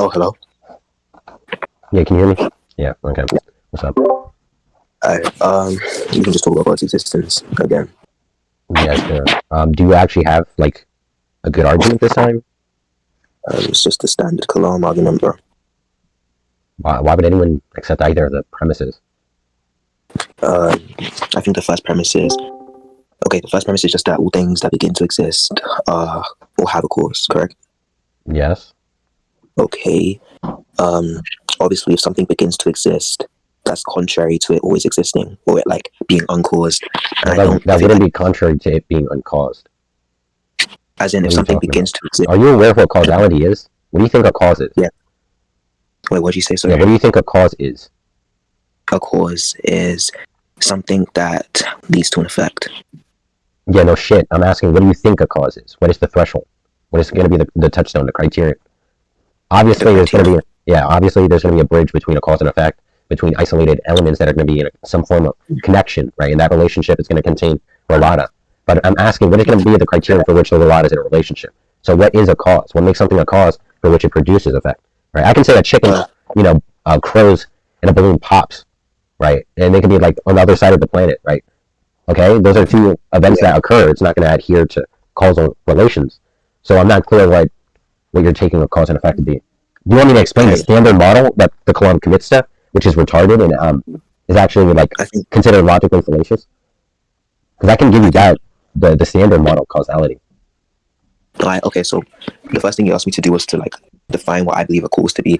Oh, hello. Yeah, can you hear me? Yeah, okay. What's up? You can just talk about God's existence again. Yeah, sure. Do you actually have, like, a good argument this time? It's just a standard Kalam argument, bro. Why would anyone accept either of the premises? I think the first premise is, okay, the first premise is just that all things that begin to exist will have a cause, correct? Yes. Okay. Obviously, if something begins to exist, that's contrary to it always existing, or it, like, being uncaused. That wouldn't be contrary to it being uncaused. As in, if something begins to exist... Are you aware of what causality is? What do you think a cause is? Yeah. Wait, what did you say, sorry? Yeah, what do you think a cause is? A cause is something that leads to an effect. Yeah, no shit. I'm asking, what do you think a cause is? What is the threshold? What is going to be the touchstone, the criterion? Obviously, there's going to be obviously there's going to be a bridge between a cause and effect, between isolated elements that are going to be in some form of connection, right? And that relationship is going to contain relata. But I'm asking, what is going to be the criterion for which the relata is in a relationship? So what is a cause? What makes something a cause for which it produces effect, right? I can say a chicken, crows and a balloon pops, right? And they can be like on the other side of the planet, right? Okay, those are two events that occur. It's not going to adhere to causal relations. So I'm not clear what you're taking a cause and effect to be. Do you want me to explain the standard model that the Kalam commits to, which is retarded and is actually like considered logically fallacious? Because I can give you that, the standard model causality. Right, okay, so the first thing you asked me to do was to like define what I believe a cause to be.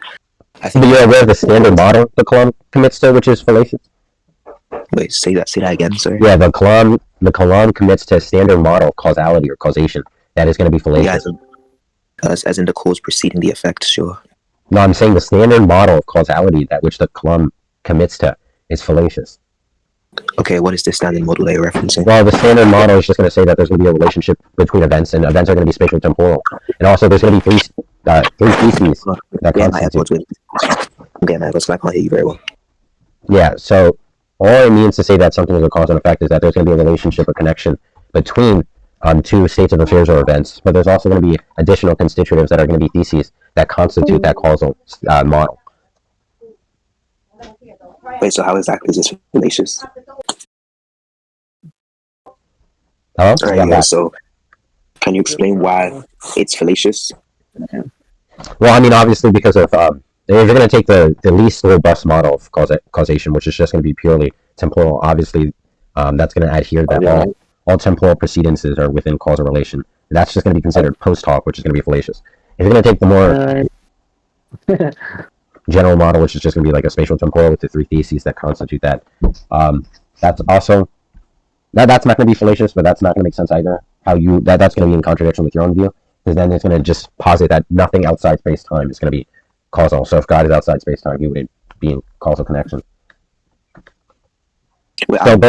I think you're aware of the standard model the Kalam commits to, which is fallacious. Wait, say that again, sorry. Yeah, the Kalam commits to a standard model causality or causation that is going to be fallacious. Yeah, as in the cause preceding the effect, sure. No, I'm saying the standard model of causality that which the Kalam commits to is fallacious. Okay, what is the standard model that you're referencing? Well, the standard model is just going to say that there's going to be a relationship between events, and events are going to be spatial temporal. And also, there's going to be three species that constitute. I'm getting my AirPods, I can't hear you very well. Yeah, so all it means to say that something is a cause and effect is that there's going to be a relationship or connection between two states of affairs or events, but there's also going to be additional constitutives that are going to be theses that constitute that causal model. Wait, so how exactly is this fallacious? Hello? Yeah, so can you explain why it's fallacious? Well, I mean, obviously because of if you're going to take the least robust model of causation, which is just going to be purely temporal, obviously that's going to adhere that all temporal precedences are within causal relation. And that's just going to be considered post hoc, which is going to be fallacious. If you're going to take the more general model, which is just going to be like a spatial temporal with the three theses that constitute that, that's also that's not going to be fallacious, but that's not going to make sense either. That's going to be in contradiction with your own view, because then it's going to just posit that nothing outside space-time is going to be causal. So if God is outside space-time, he wouldn't be in causal connection. Wait, so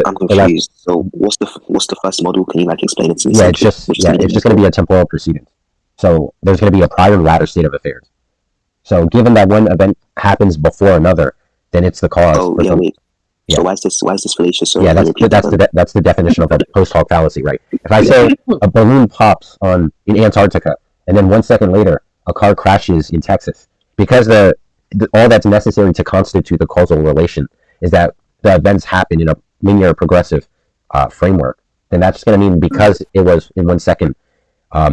I'm confused. So what's the first model? Can you like explain it to me? Yeah, it's just going to be a temporal precedence. So there's going to be a prior and latter state of affairs. So given that one event happens before another, then it's the cause. Oh yeah, wait. Yeah. So why is this fallacious? So yeah, that's the definition of a post hoc fallacy, right? If I say a balloon pops in Antarctica, and then 1 second later a car crashes in Texas, because all that's necessary to constitute the causal relation is that the events happen in a linear progressive framework, then that's going to mean because it was in 1 second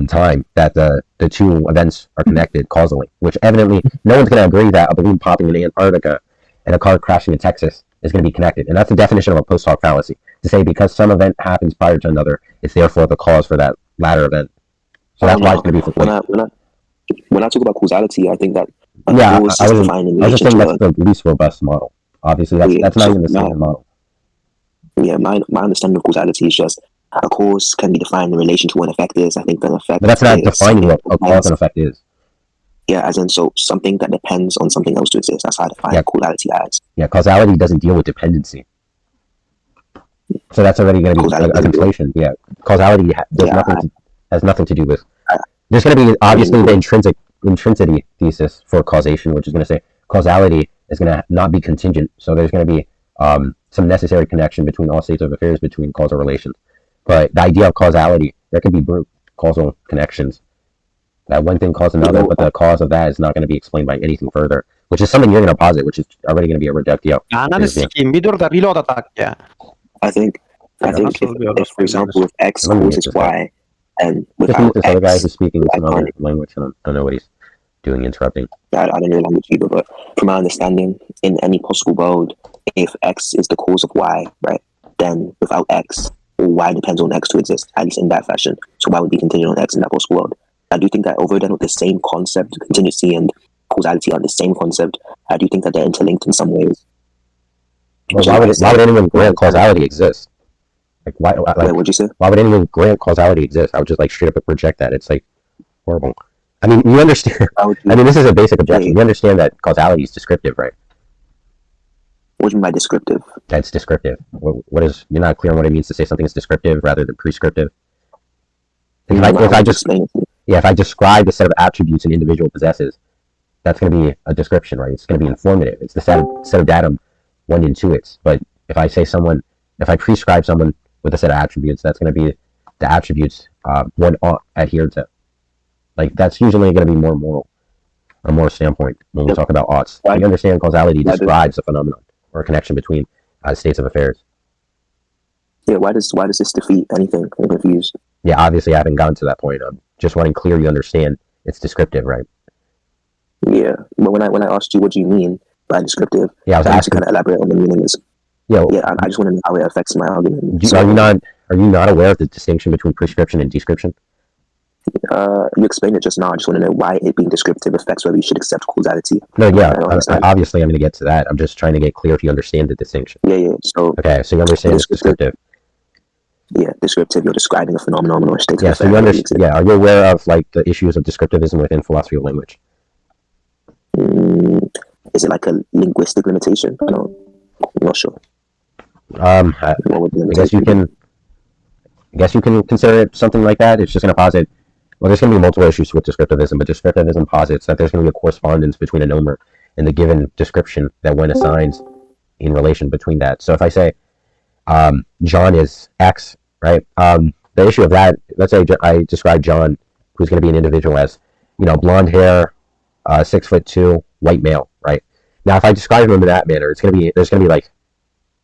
time that the two events are connected causally, which evidently no one's going to agree that a balloon popping in Antarctica and a car crashing in Texas is going to be connected. And that's the definition of a post hoc fallacy, to say because some event happens prior to another, it's therefore the cause for that latter event. So that's why it's going to be when I talk about causality, I think that I was just saying that's the least robust model. Obviously, that's not even the standard model. Yeah, my understanding of causality is just a cause can be defined in relation to what an effect is. I think an effect. But that's not defining what a cause and effect is. Yeah, as in something that depends on something else to exist. That's how I define causality as. Yeah, causality doesn't deal with dependency. So that's already going to be a conflation. Yeah, causality has nothing to do with. There's going to be obviously the intrinsicity thesis for causation, which is going to say causality is going to not be contingent. So there's going to be some necessary connection between all states of affairs between causal relations. But the idea of causality, there could be causal connections. That one thing caused another, but the cause of that is not going to be explained by anything further, which is something you're going to posit, which is already going to be a reductio. I think if for example, if X causes Y, and without this X, other guy who's speaking some other language, and I don't know what he's doing, interrupting. I don't know language either, but from my understanding, in any possible world, if X is the cause of Y, right, then without X, Y depends on X to exist, at least in that fashion. So Y would be contingent on X in that possible world. I do think that although they're not the same concept, contingency and causality are the same concept, I do think that they're interlinked in some ways. Well, why would anyone grant causality exist? Like, why? Like, what'd you say? Why would anyone grant causality exist? I would just like straight up project that. It's like horrible. I mean, you understand. I mean, this is a basic objection. You understand that causality is descriptive, right? What do you mean by descriptive? That's descriptive. What is? You're not clear on what it means to say something is descriptive rather than prescriptive. If I describe the set of attributes an individual possesses, that's going to be a description, right? It's going to be informative. It's the set of datum one and two. But if I prescribe someone with a set of attributes, that's going to be the attributes one ought adhere to. Like, that's usually going to be more moral, a moral standpoint when we talk about oughts. You understand causality describes a phenomenon or a connection between states of affairs. Yeah, why does this defeat anything? I'm confused. Yeah, obviously I haven't gotten to that point. I'm just wanting clear you understand it's descriptive, right? Yeah, but when I asked you what do you mean by descriptive, yeah, I was asking to kind of elaborate on the meaning. Yeah, I just want to know how it affects my argument. Are you not aware of the distinction between prescription and description? You explained it just now. I just want to know why it being descriptive affects whether you should accept causality. No, yeah, obviously I'm going to get to that. I'm just trying to get clear if you understand the distinction. Yeah. So okay, so you understand it's descriptive. Yeah, descriptive. You're describing a phenomenon or a state. Yeah, so you understand. Yeah, are you aware of like the issues of descriptivism within philosophy of language? Is it like a linguistic limitation? I'm not sure. I guess you can consider it something like that. It's just going to posit. Well, there's going to be multiple issues with descriptivism, but descriptivism posits that there's going to be a correspondence between a nomer and the given description that one assigns in relation between that. So if I say John is X, right? The issue of that, let's say I describe John, who's going to be an individual, as, blonde hair, 6'2", white male, right? Now, if I describe him in that manner, there's going to be like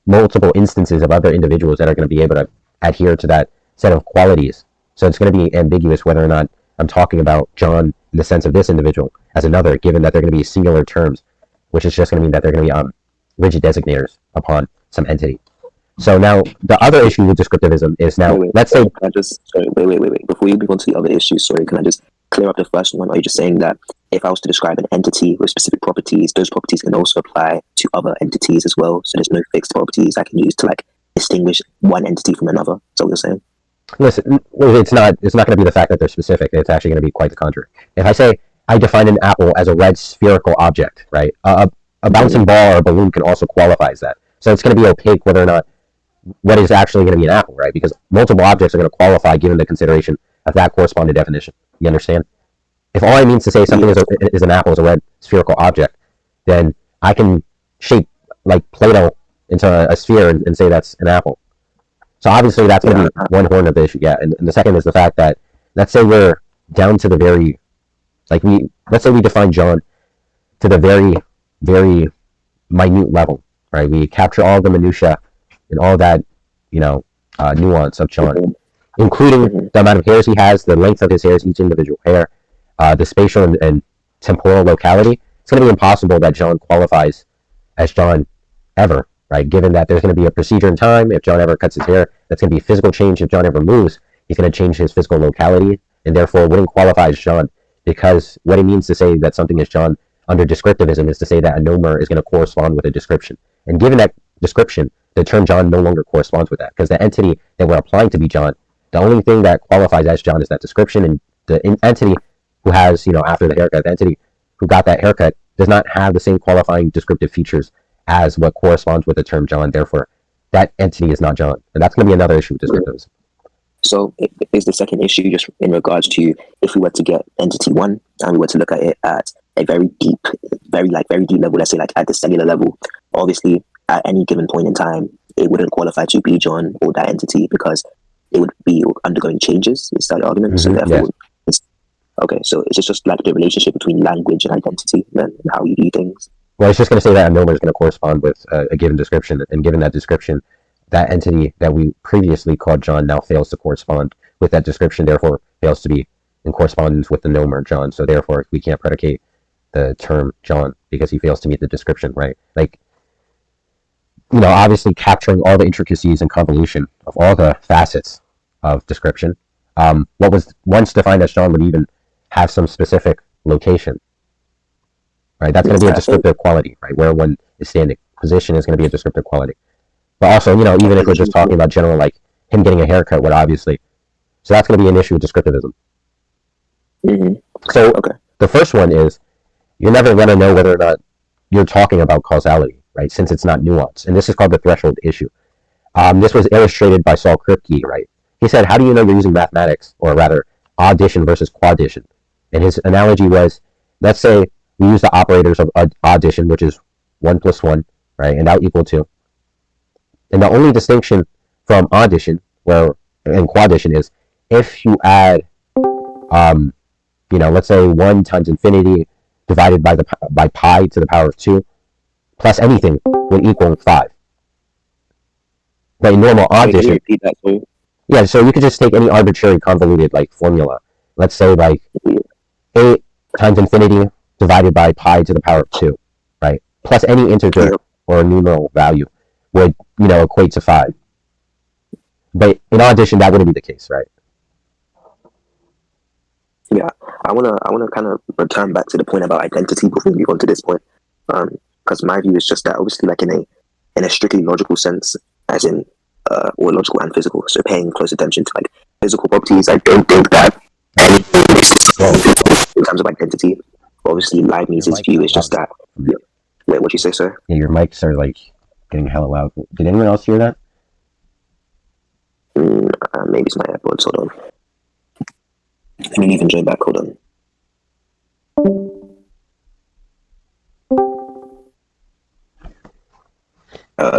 multiple instances of other individuals that are going to be able to adhere to that set of qualities. So it's going to be ambiguous whether or not I'm talking about John in the sense of this individual as another, given that they're going to be singular terms, which is just going to mean that they're going to be rigid designators upon some entity. So now the other issue with descriptivism is now, let's say... Wait. Before you move on to the other issues, can I just clear up the first one? Are you just saying that if I was to describe an entity with specific properties, those properties can also apply to other entities as well? So there's no fixed properties I can use to distinguish one entity from another? Is that what you're saying? Listen, it's not going to be the fact that they're specific. It's actually going to be quite the contrary. If I say I define an apple as a red spherical object, right? A bouncing ball or a balloon can also qualify as that. So it's going to be opaque whether or not what is actually going to be an apple, right? Because multiple objects are going to qualify given the consideration of that corresponding definition. You understand? If all I mean to say something is an apple is a red spherical object, then I can shape like Play-Doh into a sphere and say that's an apple. So obviously that's going to be one horn of the issue. Yeah, and the second is the fact that, let's say we're down to the very, let's say we define John to the very, very minute level, right? We capture all the minutiae and all that, nuance of John, including the amount of hairs he has, the length of his hairs, each individual hair, the spatial and temporal locality. It's going to be impossible that John qualifies as John ever, right? Given that there's going to be a procedure in time. If John ever cuts his hair, that's going to be a physical change. If John ever moves, he's going to change his physical locality, and therefore wouldn't qualify as John, because what it means to say that something is John under descriptivism is to say that a nomer is going to correspond with a description. And given that description, the term John no longer corresponds with that, because the entity that we're applying to be John, the only thing that qualifies as John is that description, and the entity who has, after the haircut, the entity who got that haircut does not have the same qualifying descriptive features as what corresponds with the term John. Therefore, that entity is not John. And that's going to be another issue with descriptivism. So is the second issue just in regards to if we were to get entity one and we were to look at it at a very deep level, let's say at the cellular level, obviously at any given point in time, it wouldn't qualify to be John or that entity because it would be undergoing changes. Is that the argument? So therefore, Okay, so is this just like the relationship between language and identity, then, and how you do things? Well, it's just going to say that a nomer is going to correspond with a given description, and given that description, that entity that we previously called John now fails to correspond with that description, therefore fails to be in correspondence with the nomer John. So therefore, we can't predicate the term John because he fails to meet the description, right? Like, obviously capturing all the intricacies and convolution of all the facets of description. What was once defined as John would even have some specific location, right? That's going to be a descriptive quality, right? Where one is standing. Position is going to be a descriptive quality. But also, even if we're just talking about general, like him getting a haircut, what obviously, so that's going to be an issue with descriptivism. Mm-hmm. So the first one is you're never going to know whether or not you're talking about causality, right? Since it's not nuanced, and this is called the threshold issue. This was illustrated by Saul Kripke, right? He said, "How do you know you're using mathematics, or rather, addition versus quaddition?" And his analogy was, let's say we use the operators of addition, which is 1 + 1, right, and now equal 2. And the only distinction from addition and quaddition is if you add, let's say 1 times infinity divided by pi to the power of 2 plus anything would equal 5. But in normal addition, yeah, so you could just take any arbitrary convoluted like formula. Let's say like 8 times infinity divided by pi to the power of 2, right? Plus any integer or numeral value would, equate to 5. But in addition, that wouldn't be the case, right? Yeah, I wanna kind of return back to the point about identity before we move on to this point, because my view is just that obviously, like in a strictly logical sense, as in or logical and physical. So paying close attention to like physical properties, I don't think that anything makes sense in terms of identity. Obviously, Leibniz's view is just that. Yeah. Wait, what'd you say, sir? Yeah, your mics are like getting hella loud. Did anyone else hear that? Maybe it's my AirPods. Hold on. Let me even join back. Hold on.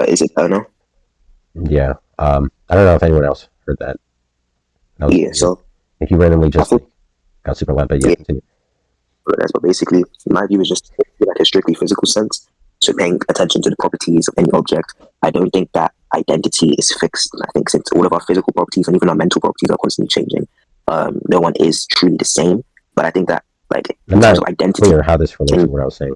Is it better now? Yeah. I don't know if anyone else heard that. Yeah. So if you randomly just got super loud, but yeah, continue. But basically, my view is just like a strictly physical sense. So paying attention to the properties of any object, I don't think that identity is fixed. I think since all of our physical properties and even our mental properties are constantly changing, no one is truly the same. But I think that, like, in terms of identity, clear how this relates to what I was saying.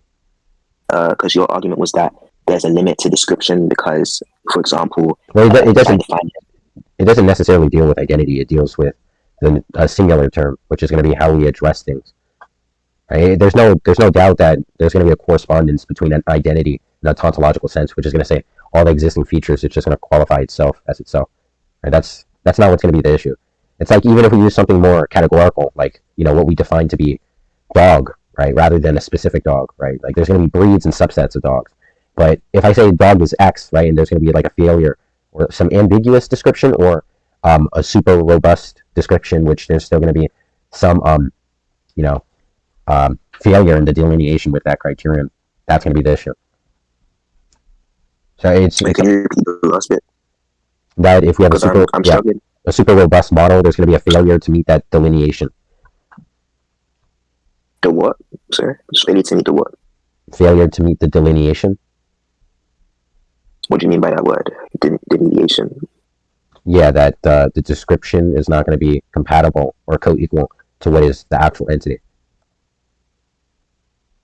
Because your argument was that there's a limit to description because, for example, it doesn't necessarily deal with identity. It deals with a singular term, which is going to be how we address things. Right? There's no doubt that there's going to be a correspondence between an identity in a tautological sense, which is going to say all the existing features. It's just going to qualify itself as itself. Right? That's not what's going to be the issue. It's like even if we use something more categorical, like what we define to be dog, right, rather than a specific dog, right? Like there's going to be breeds and subsets of dogs. But if I say dog is X, right, and there's going to be like a failure or some ambiguous description or a super robust description, which there's still going to be some failure in the delineation with that criterion, that's going to be the issue. So can you repeat the last bit? That if we have a super robust model, there's going to be a failure to meet that delineation. The what, sir? Failure to meet the what? Failure to meet the delineation. What do you mean by that word? Delineation. Yeah, that the description is not going to be compatible or co-equal to what is the actual entity.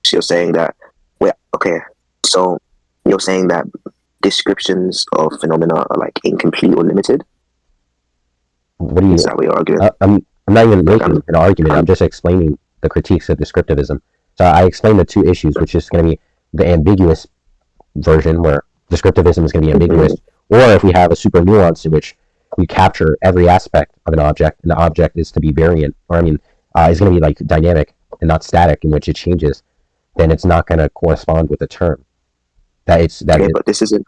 So you're saying that, so you're saying that descriptions of phenomena are like incomplete or limited? What do you? Is that what you're arguing? I'm not even making an argument. I'm just explaining the critiques of descriptivism. So I explained the two issues, which is going to be the ambiguous version, where descriptivism is going to be ambiguous, or if we have a super nuance in which we capture every aspect of an object, and the object is to be variant, or is going to be like dynamic and not static, in which it changes, then it's not going to correspond with the term. But this isn't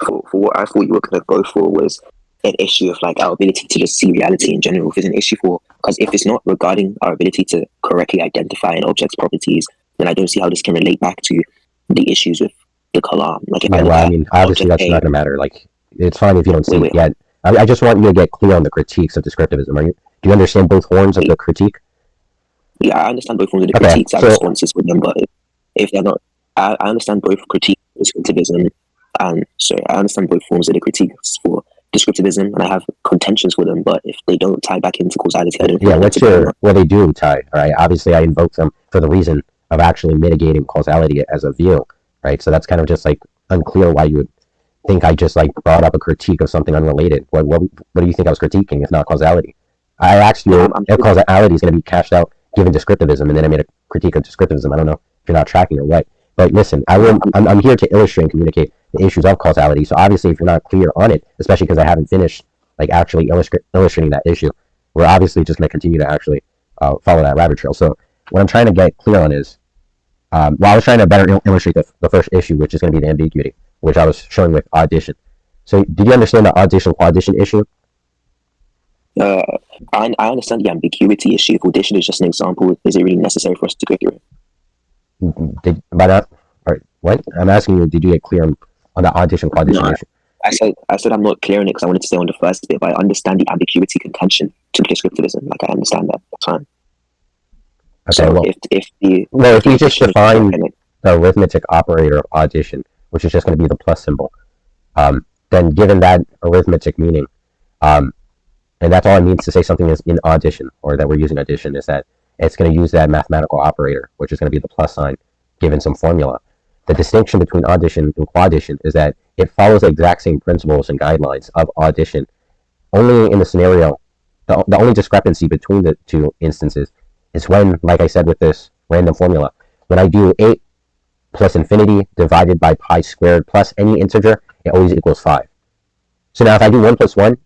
for what I thought you were going to go for was an issue of like our ability to just see reality in general. If it's an issue because if it's not regarding our ability to correctly identify an object's properties, then I don't see how this can relate back to the issues with the kalam. Like, obviously that's not going to matter. Like, it's fine if you don't see it yet. I just want you to get clear on the critiques of descriptivism. Do you understand both horns of the critique? Yeah, I understand both forms of the Okay, critiques and so responses with them, but if they're not, I understand both critique descriptivism and sorry, I understand both forms of the critiques for descriptivism, and I have contentions for them. But if they don't tie back into causality, I don't think yeah, I need to bring them up. well, they do tie, right? Obviously, I invoke them for the reason of actually mitigating causality as a view, right? So that's kind of just like unclear why you would think I just like brought up a critique of something unrelated. What do you think I was critiquing if not causality? I asked you if causality is going to be cashed out given descriptivism, and then I made a critique of descriptivism. I don't know if you're not tracking or what. But listen, I'm here to illustrate and communicate the issues of causality. So obviously, if you're not clear on it, especially because I haven't finished like actually illustrating that issue, we're obviously just going to continue to actually follow that rabbit trail. So what I'm trying to get clear on is, I was trying to better illustrate the first issue, which is going to be the ambiguity, which I was showing with audition. So did you understand the audition issue? I understand the ambiguity issue. If audition is just an example, is it really necessary for us to go through it? By that, what? I'm asking you, did you get clear on the audition issue? I said I'm not clear on it because I wanted to stay on the first bit, but I understand the ambiguity contention to descriptivism. Like, I understand that. That's fine. Okay, so well, if we just define the arithmetic operator of audition, which is just going to be the plus symbol, then given that arithmetic meaning, and that's all it means to say something is in audition, or that we're using addition, is that it's going to use that mathematical operator, which is going to be the plus sign, given some formula. The distinction between audition and quaddition is that it follows the exact same principles and guidelines of audition. Only in the scenario, the only discrepancy between the two instances is when, like I said with this random formula, when I do 8 plus infinity divided by pi squared plus any integer, it always equals 5. So now if I do 1 plus 1,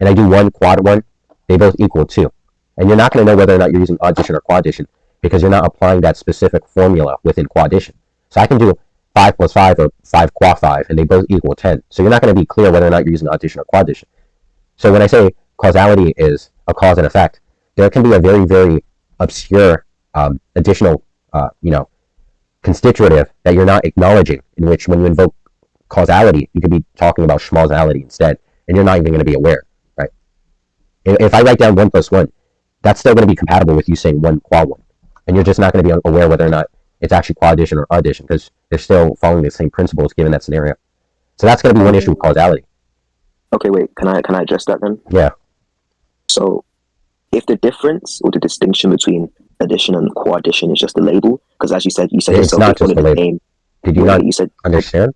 and I do 1 quad 1, they both equal 2. And you're not going to know whether or not you're using audition or quaddition, because you're not applying that specific formula within quaddition. So I can do 5 plus 5 or 5 qua 5, and they both equal 10. So you're not going to be clear whether or not you're using audition or quaddition. So when I say causality is a cause and effect, there can be a very, very obscure additional, constitutive that you're not acknowledging, in which when you invoke causality, you could be talking about schmausality instead, and you're not even going to be aware, right? If I write down 1 plus 1, that's still going to be compatible with you saying 1 qua 1, and you're just not going to be aware whether or not it's actually quaddition or addition, because they're still following the same principles given that scenario. So that's going to be one issue with causality. Okay, wait, can I address that then? Yeah. So if the difference or the distinction between addition and quaddition is just a label, because as you said it's yourself, not just a label. Did you not understand?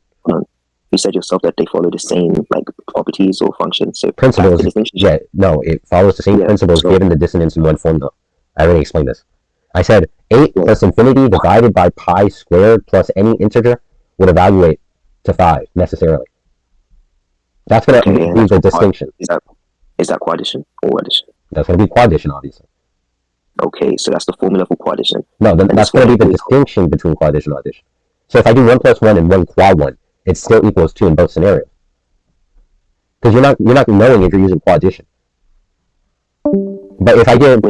You said yourself that they follow the same like properties or functions. So principles. Yeah, no, it follows the same principles given the dissonance in one formula. I already explained this. I said 8 plus infinity divided by pi squared plus any integer would evaluate to 5 necessarily. That's going to be the distinction. Is that quaddition or addition? That's going to be quaddition, obviously. Okay, so that's the formula for quaddition. No, that's going to be the distinction between quaddition and addition. So if I do 1 plus 1 and 1 quad 1, it still equals 2 in both scenarios. Because you're not knowing if you're using quaddition. But if I did,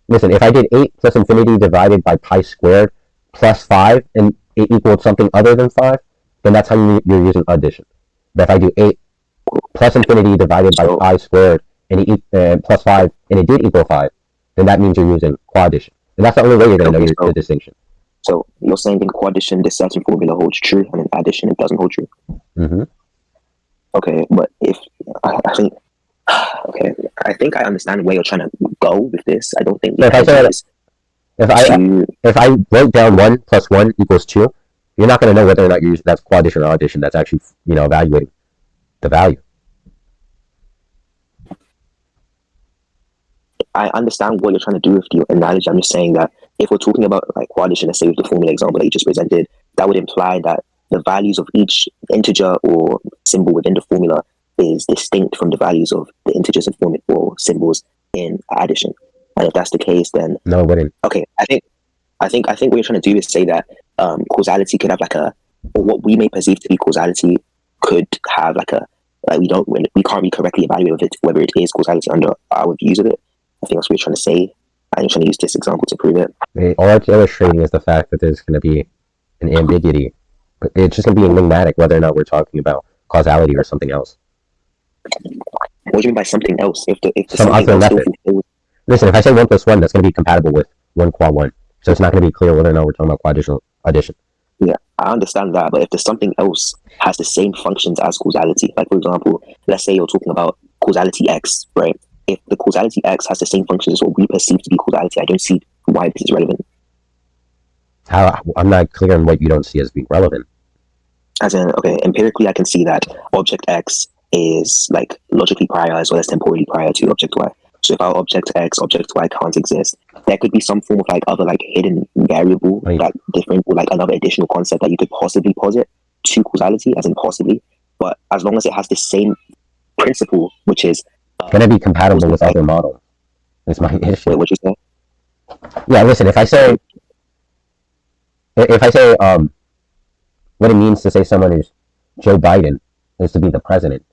if I did 8 plus infinity divided by pi squared plus 5, and it equaled something other than 5, then that's how you're using addition. But if I do 8 plus infinity divided by pi squared and plus 5, and it did equal 5, then that means you're using quaddition. And that's the only way you're going to know the distinction. So you're saying in quaddition, this certain formula holds true, and in addition, it doesn't hold true. Mm-hmm. Okay, but if I think I understand where you're trying to go with this. I don't think. So if I wrote down 1 plus 1 equals 2, you're not going to know whether or not that's quaddition or addition. That's actually evaluating the value. I understand what you're trying to do with the analogy. I'm just saying that if we're talking about like quaddition, let's say with the formula example that you just presented, that would imply that the values of each integer or symbol within the formula is distinct from the values of the integers and or symbols in addition. And if that's the case, then no, it wouldn't. Okay, I think what you're trying to do is say that causality could have or what we may perceive to be causality could have we can't really correctly evaluate whether it is causality under our views of it. I think that's what you're trying to say. I'm trying to use this example to prove it. All it's illustrating is the fact that there's going to be an ambiguity, but it's just going to be enigmatic whether or not we're talking about causality or something else. What do you mean by something else? If the some other method. Listen, if I say 1 plus 1, that's going to be compatible with 1 qua 1. So it's not going to be clear whether or not we're talking about quadditional addition. Yeah, I understand that, but if there's something else has the same functions as causality, like for example, let's say you're talking about causality X, right? If the causality X has the same functions as what we perceive to be causality, I don't see why this is relevant. I'm not clear on what you don't see as being relevant. As in, okay, empirically, I can see that object X is like logically prior as well as temporally prior to object Y. So if our object X, object Y can't exist, there could be some form of like other like hidden variable, like different, or like another additional concept that you could possibly posit to causality, as in possibly. But as long as it has the same principle, which is going to be compatible with other models. It's my issue. Wait, what you say? Yeah, listen. If I say what it means to say someone is Joe Biden is to be the president,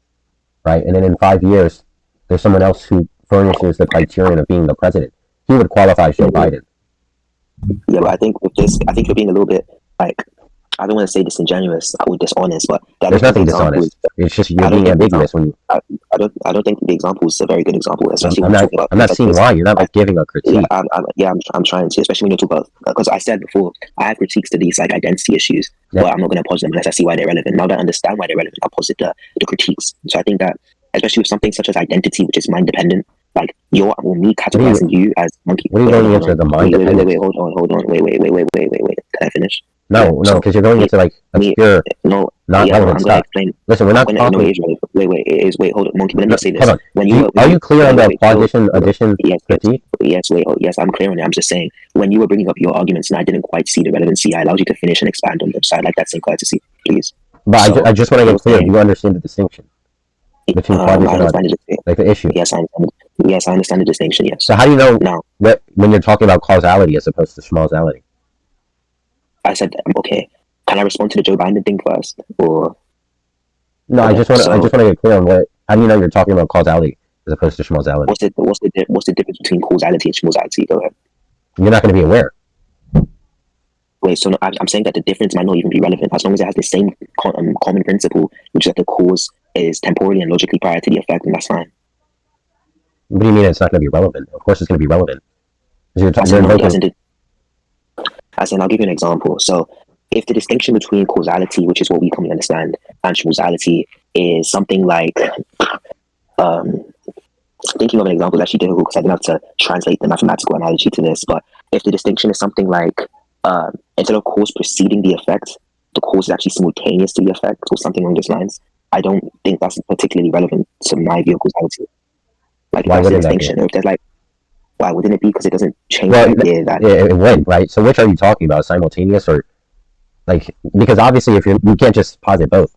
right? And then in 5 years, there's someone else who furnishes the criterion of being the president. He would qualify as Joe Biden. Yeah, but I think with this, I think you're being a little bit like, I don't want to say disingenuous or dishonest, but there's nothing dishonest. It's just you're being ambiguous when you. I don't think the example is a very good example, especially I'm not seeing why. You're not like giving a critique. Yeah, I'm trying to, especially when you talk about, because I said before I have critiques to these like identity issues, but I'm not going to posit them unless I see why they're relevant. Now that I understand why they're relevant, I'll posit the critiques. So I think that especially with something such as identity, which is mind dependent, like me categorizing you as monkey. What are you going into the mind dependent? Wait, hold on. Wait. Can I finish? No, because you're going into like obscure, not relevant stuff. Listen, we're not talking. Wait, hold on, monkey. Let me say this. Hold on. Are you clear on the quaddition addition critique? Yes, I'm clear on it. I'm just saying, when you were bringing up your arguments and I didn't quite see the relevancy, I allowed you to finish and expand on them. So I'd like that same courtesy, please. But I just want to get clear. Do you understand the distinction between quaddition and like the issue? Yes, I understand the distinction. Yes. So how do you know now when you're talking about causality as opposed to schmalzality? I said, okay, can I respond to the Joe Biden thing first, or? No, I just want to get clear on how do you know you're talking about causality as opposed to schmalzality? What's the difference between causality and schmalzality? Go ahead. You're not going to be aware. Wait, so no, I'm saying that the difference might not even be relevant as long as it has the same common principle, which is that the cause is temporally and logically prior to the effect, and that's fine. What do you mean it's not going to be relevant? Of course it's going to be relevant. As in, I'll give you an example. So if the distinction between causality, which is what we commonly understand, and schmalzality is something like, thinking of an example is actually difficult because I didn't have to translate the mathematical analogy to this, but if the distinction is something like, instead of cause preceding the effect, the cause is actually simultaneous to the effect, or something along those lines, I don't think that's particularly relevant to my view of causality. Like, why that's the wouldn't distinction. Or if there's like, why wouldn't it be? Because it doesn't change the idea that... Yeah, it would, right? So which are you talking about? Simultaneous or... Like, because obviously if you can't just posit both.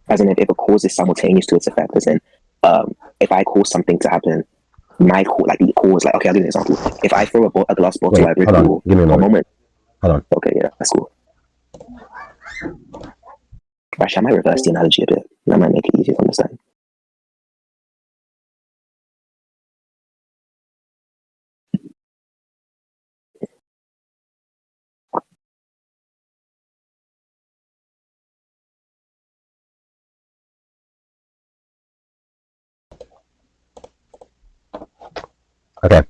As in, if a cause is simultaneous to its effect, as in, if I cause something to happen, my cause, like the cause, like, okay, I'll give you an example. If I throw a glass bottle at a brick wall, give me a moment. Hold on. Okay, yeah, that's cool. Actually, I might reverse the analogy a bit. That might make it easier to understand. Okay.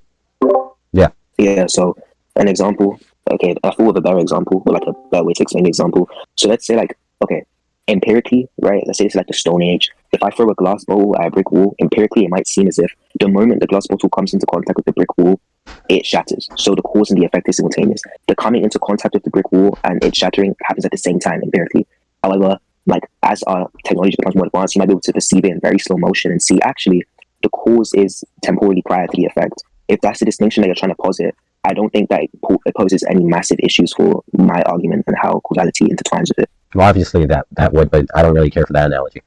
Yeah, so an example, okay, I thought of a better example, or like a better way to explain the example. So let's say, like, okay, empirically, right, let's say it's like the Stone Age. If I throw a glass bottle at a brick wall, empirically it might seem as if the moment the glass bottle comes into contact with the brick wall, it shatters. So the cause and the effect is simultaneous. The coming into contact with the brick wall and it shattering happens at the same time empirically. However, like, as our technology becomes more advanced, you might be able to perceive it in very slow motion and see actually the cause is temporally prior to the effect. If that's the distinction that you're trying to posit, I don't think that it poses any massive issues for my argument and how causality intertwines with it. Well, obviously that would, but I don't really care for that analogy.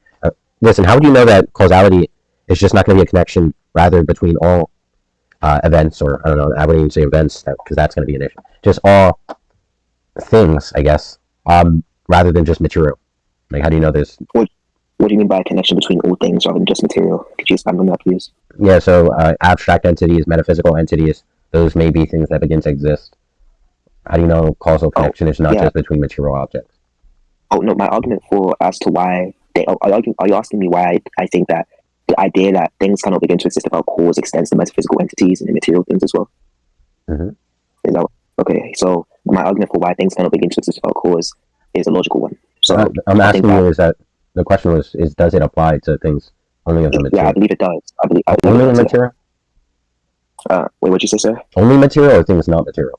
Listen, how would you know that causality is just not going to be a connection rather between all events, or I don't know, I wouldn't even say events because that's going to be an issue. Just all things, I guess, rather than just material. Like, how do you know this? What do you mean by a connection between all things rather than just material? Could you expand on that, please? Yeah, so abstract entities, metaphysical entities, those may be things that begin to exist. How do you know causal connection is not just between material objects? Oh, no, my argument as to why... Are you asking me why I think that the idea that things cannot begin to exist without cause extends to metaphysical entities and immaterial things as well? Mm-hmm. Is that okay? So my argument for why things cannot begin to exist without cause is a logical one. So I'm asking you, is that the question was, is does it apply to things only of the material? Yeah, I believe it does. I believe only it does, material? Wait, what'd you say, sir? Only material or things not material?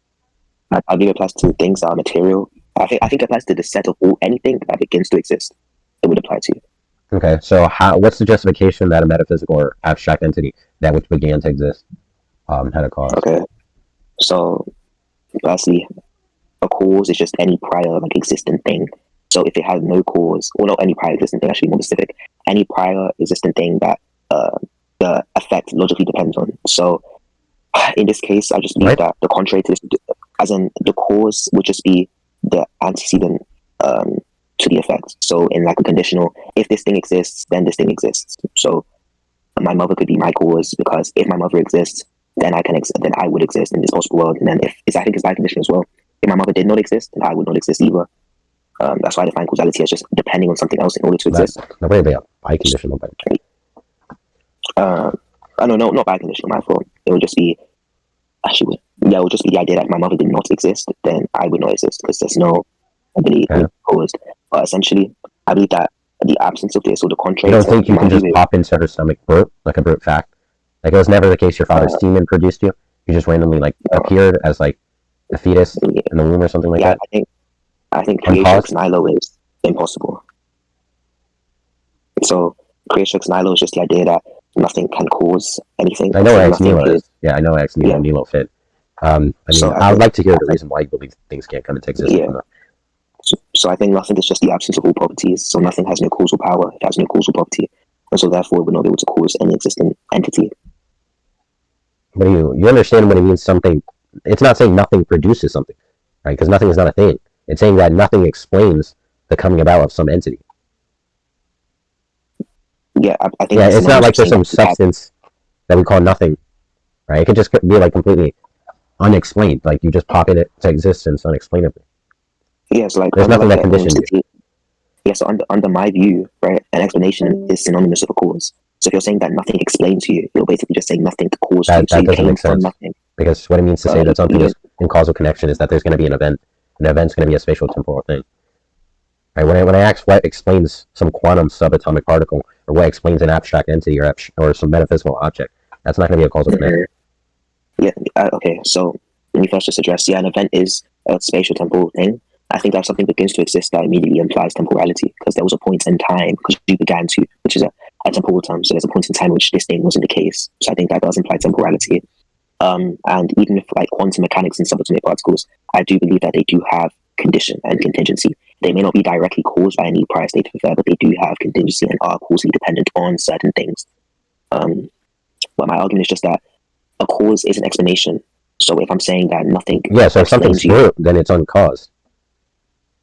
I believe it applies to things that are material. I think it applies to the set of anything that begins to exist. It would apply to. Okay, so what's the justification that a metaphysical or abstract entity that which began to exist had a cause? Okay, so firstly, a cause is just any prior existing thing. So if it has no cause, or not any prior existing thing, actually more specific, any prior existing thing that the effect logically depends on. So in this case, I just believe that the contrary to this, as in the cause would just be the antecedent to the effect. So in a conditional, if this thing exists, then this thing exists. So my mother could be my cause, because if my mother exists, then then I would exist in this possible world. And then I think it's by condition as well. If my mother did not exist, then I would not exist either. That's why I define causality as just depending on something else in order to exist. No, wait, by conditional, but no, not by conditional. My fault. It would just be it would just be the idea that if my mother did not exist, then I would not exist, because there's no ability caused. But essentially, I believe that the absence of this, or the contrary. You don't think you can just pop into her stomach brute, like a brute fact? Like, it was never the case your father's semen produced you? You just randomly appeared as a fetus in the womb or something like that? I think creation ex nihilo is impossible. So creation ex nihilo is just the idea that nothing can cause anything. I know what ex nihilo is. Yeah, I know ex nihilo, Nihilo fit. I would like to hear the reason why you believe things can't come into existence. Yeah. So I think nothing is just the absence of all properties. So nothing has no causal power. It has no causal property. And so therefore, it would not be able to cause any existing entity. But you understand what it means, something. It's not saying nothing produces something, right? Because nothing is not a thing. It's saying that nothing explains the coming about of some entity. Yeah, I think. Yeah, it's not like there's some substance that we call nothing, right? It could just be completely unexplained. Like, you just pop it to existence unexplainably. Yeah, so there's nothing that conditions you. Yeah, so under my view, right, an explanation is synonymous with a cause. So if you're saying that nothing explains you, you're basically just saying nothing caused you. So that doesn't make sense. Because what it means to say that something is in causal connection is that there's going to be an event. An event's going to be a spatial temporal thing. Right? When I ask what explains some quantum subatomic particle, or what explains an abstract entity or some metaphysical object, that's not going to be a causal connection. Yeah. Okay. So let me first just address. Yeah, an event is a spatial temporal thing. I think that if something begins to exist, that immediately implies temporality, because there was a point in time, because you began to, which is a temporal term. So there's a point in time in which this thing wasn't the case. So I think that does imply temporality. And even if quantum mechanics and subatomic particles, I do believe that they do have condition and contingency. They may not be directly caused by any prior state of affair, but they do have contingency and are causally dependent on certain things. But my argument is just that a cause is an explanation. So if I'm saying that nothing, so if something's true, then it's uncaused.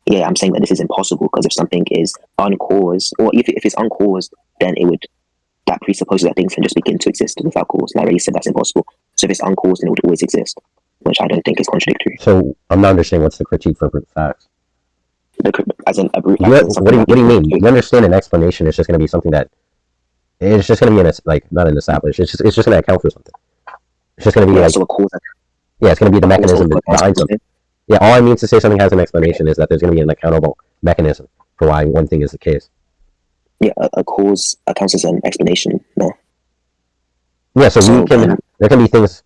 Yeah, I'm saying that this is impossible, because if something is uncaused, or if it's uncaused, then that presupposes that things can just begin to exist without cause. And I already said that's impossible. So if it's uncaused, then it would always exist, which I don't think is contradictory. So I'm not understanding what's the critique for brute facts. As in a brute fact. What do you mean? You understand an explanation is just going to be something that it's just going to be not an established. It's just going to account for something. It's just going to be so a cause. Yeah, it's going to be the mechanism behind something. Yeah, all I mean to say something has an explanation is that there's going to be an accountable mechanism for why one thing is the case. Yeah, a cause accounts as an explanation. No. Yeah, so there can be things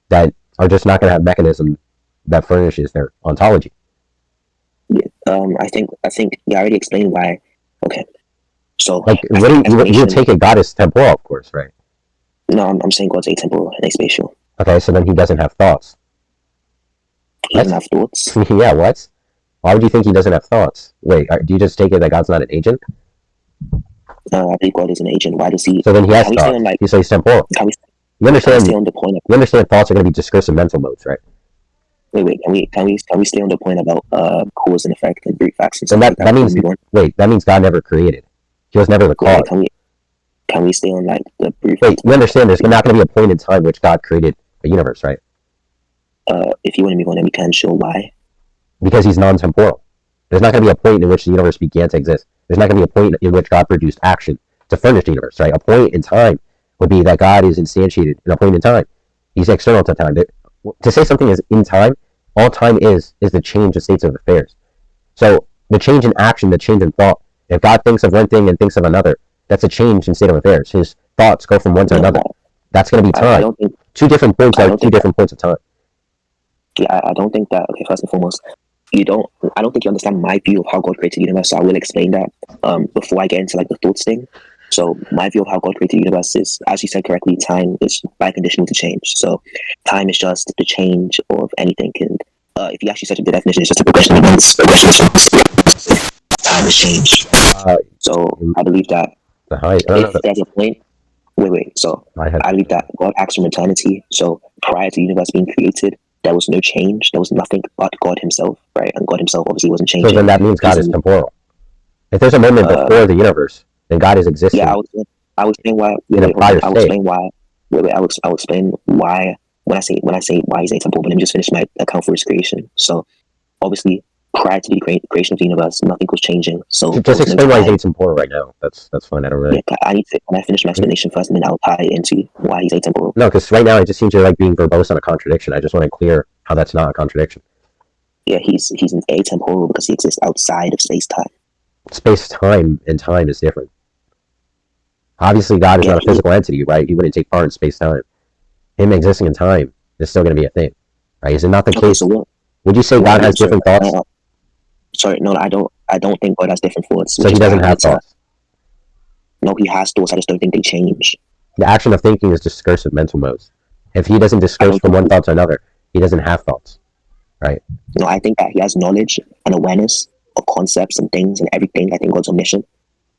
that are just not going to have mechanism that furnishes their ontology. Yeah, I think I already explained why. Okay, so you take it God is temporal, of course, right? No, I'm saying God's atemporal and aspatial. Okay, so then he doesn't have thoughts. He doesn't have thoughts? Yeah, what? Why would you think he doesn't have thoughts? Wait, do you just take it that God's not an agent? I think God is an agent. Why does he? So then he has thoughts. You say he's temporal. You understand? Stay on the point. You understand thoughts are going to be discursive mental modes, right? Wait. Can we stay on the point about cause and effect and brute facts and stuff? And that means God never created. He was never the cause. Can we stay on the brute? Wait, you understand? There's not going to be a point in time which God created a universe, right? If you want to move on, then we can. Sure. Why? Because he's non-temporal. There's not going to be a point in which the universe began to exist. There's not going to be a point in which God produced action to furnish the universe, right? A point in time would be that God is instantiated in a point in time. He's external to time. to say something is in time, all time is the change of states of affairs. So the change in action, the change in thought. If God thinks of one thing and thinks of another, that's a change in state of affairs. His thoughts go from one to another. That's going to be time. I don't think, two different points are two different points of time. Yeah, I don't think that. Okay, first and foremost, I don't think you understand my view of how God created the universe. So I will explain that before I get into like the thoughts thing. So my view of how God created the universe is, as you said correctly, time is biconditional to change. So time is just the change of anything. And if you actually search up the definition, it's just a progression of events. Time is change. So I believe that if there's a point, So I believe that God acts from eternity. So prior to the universe being created, there was no change. There was nothing but God Himself, right? And God Himself obviously wasn't changing. So then that means God is temporal. If there's a moment before the universe, then God is existing. Yeah, I would explain why. I'll explain why when I say why He's atemporal. But let me just finish my account for His creation. So obviously, prior to the creation of the universe, nothing was changing. So just explain why He's atemporal right now. That's fine. I don't really. Yeah, can I finish my explanation first, and then I'll tie it into why He's atemporal. No, because right now it just seems you're like being verbose on a contradiction. I just want to clear how that's not a contradiction. Yeah, he's an atemporal because He exists outside of space-time. Space-time and time is different. Obviously, God is not a physical entity, right? He wouldn't take part in space-time. Him existing in time is still going to be a thing, right? Is it not the case? So would you say God has different thoughts? Sorry, no, I don't think God has different thoughts. So He doesn't have thoughts? No, He has thoughts. I just don't think they change. The action of thinking is discursive mental modes. If He doesn't discurse from one thought to another, He doesn't have thoughts, right? No, I think that He has knowledge and awareness of concepts and things and everything. I think God's omniscient.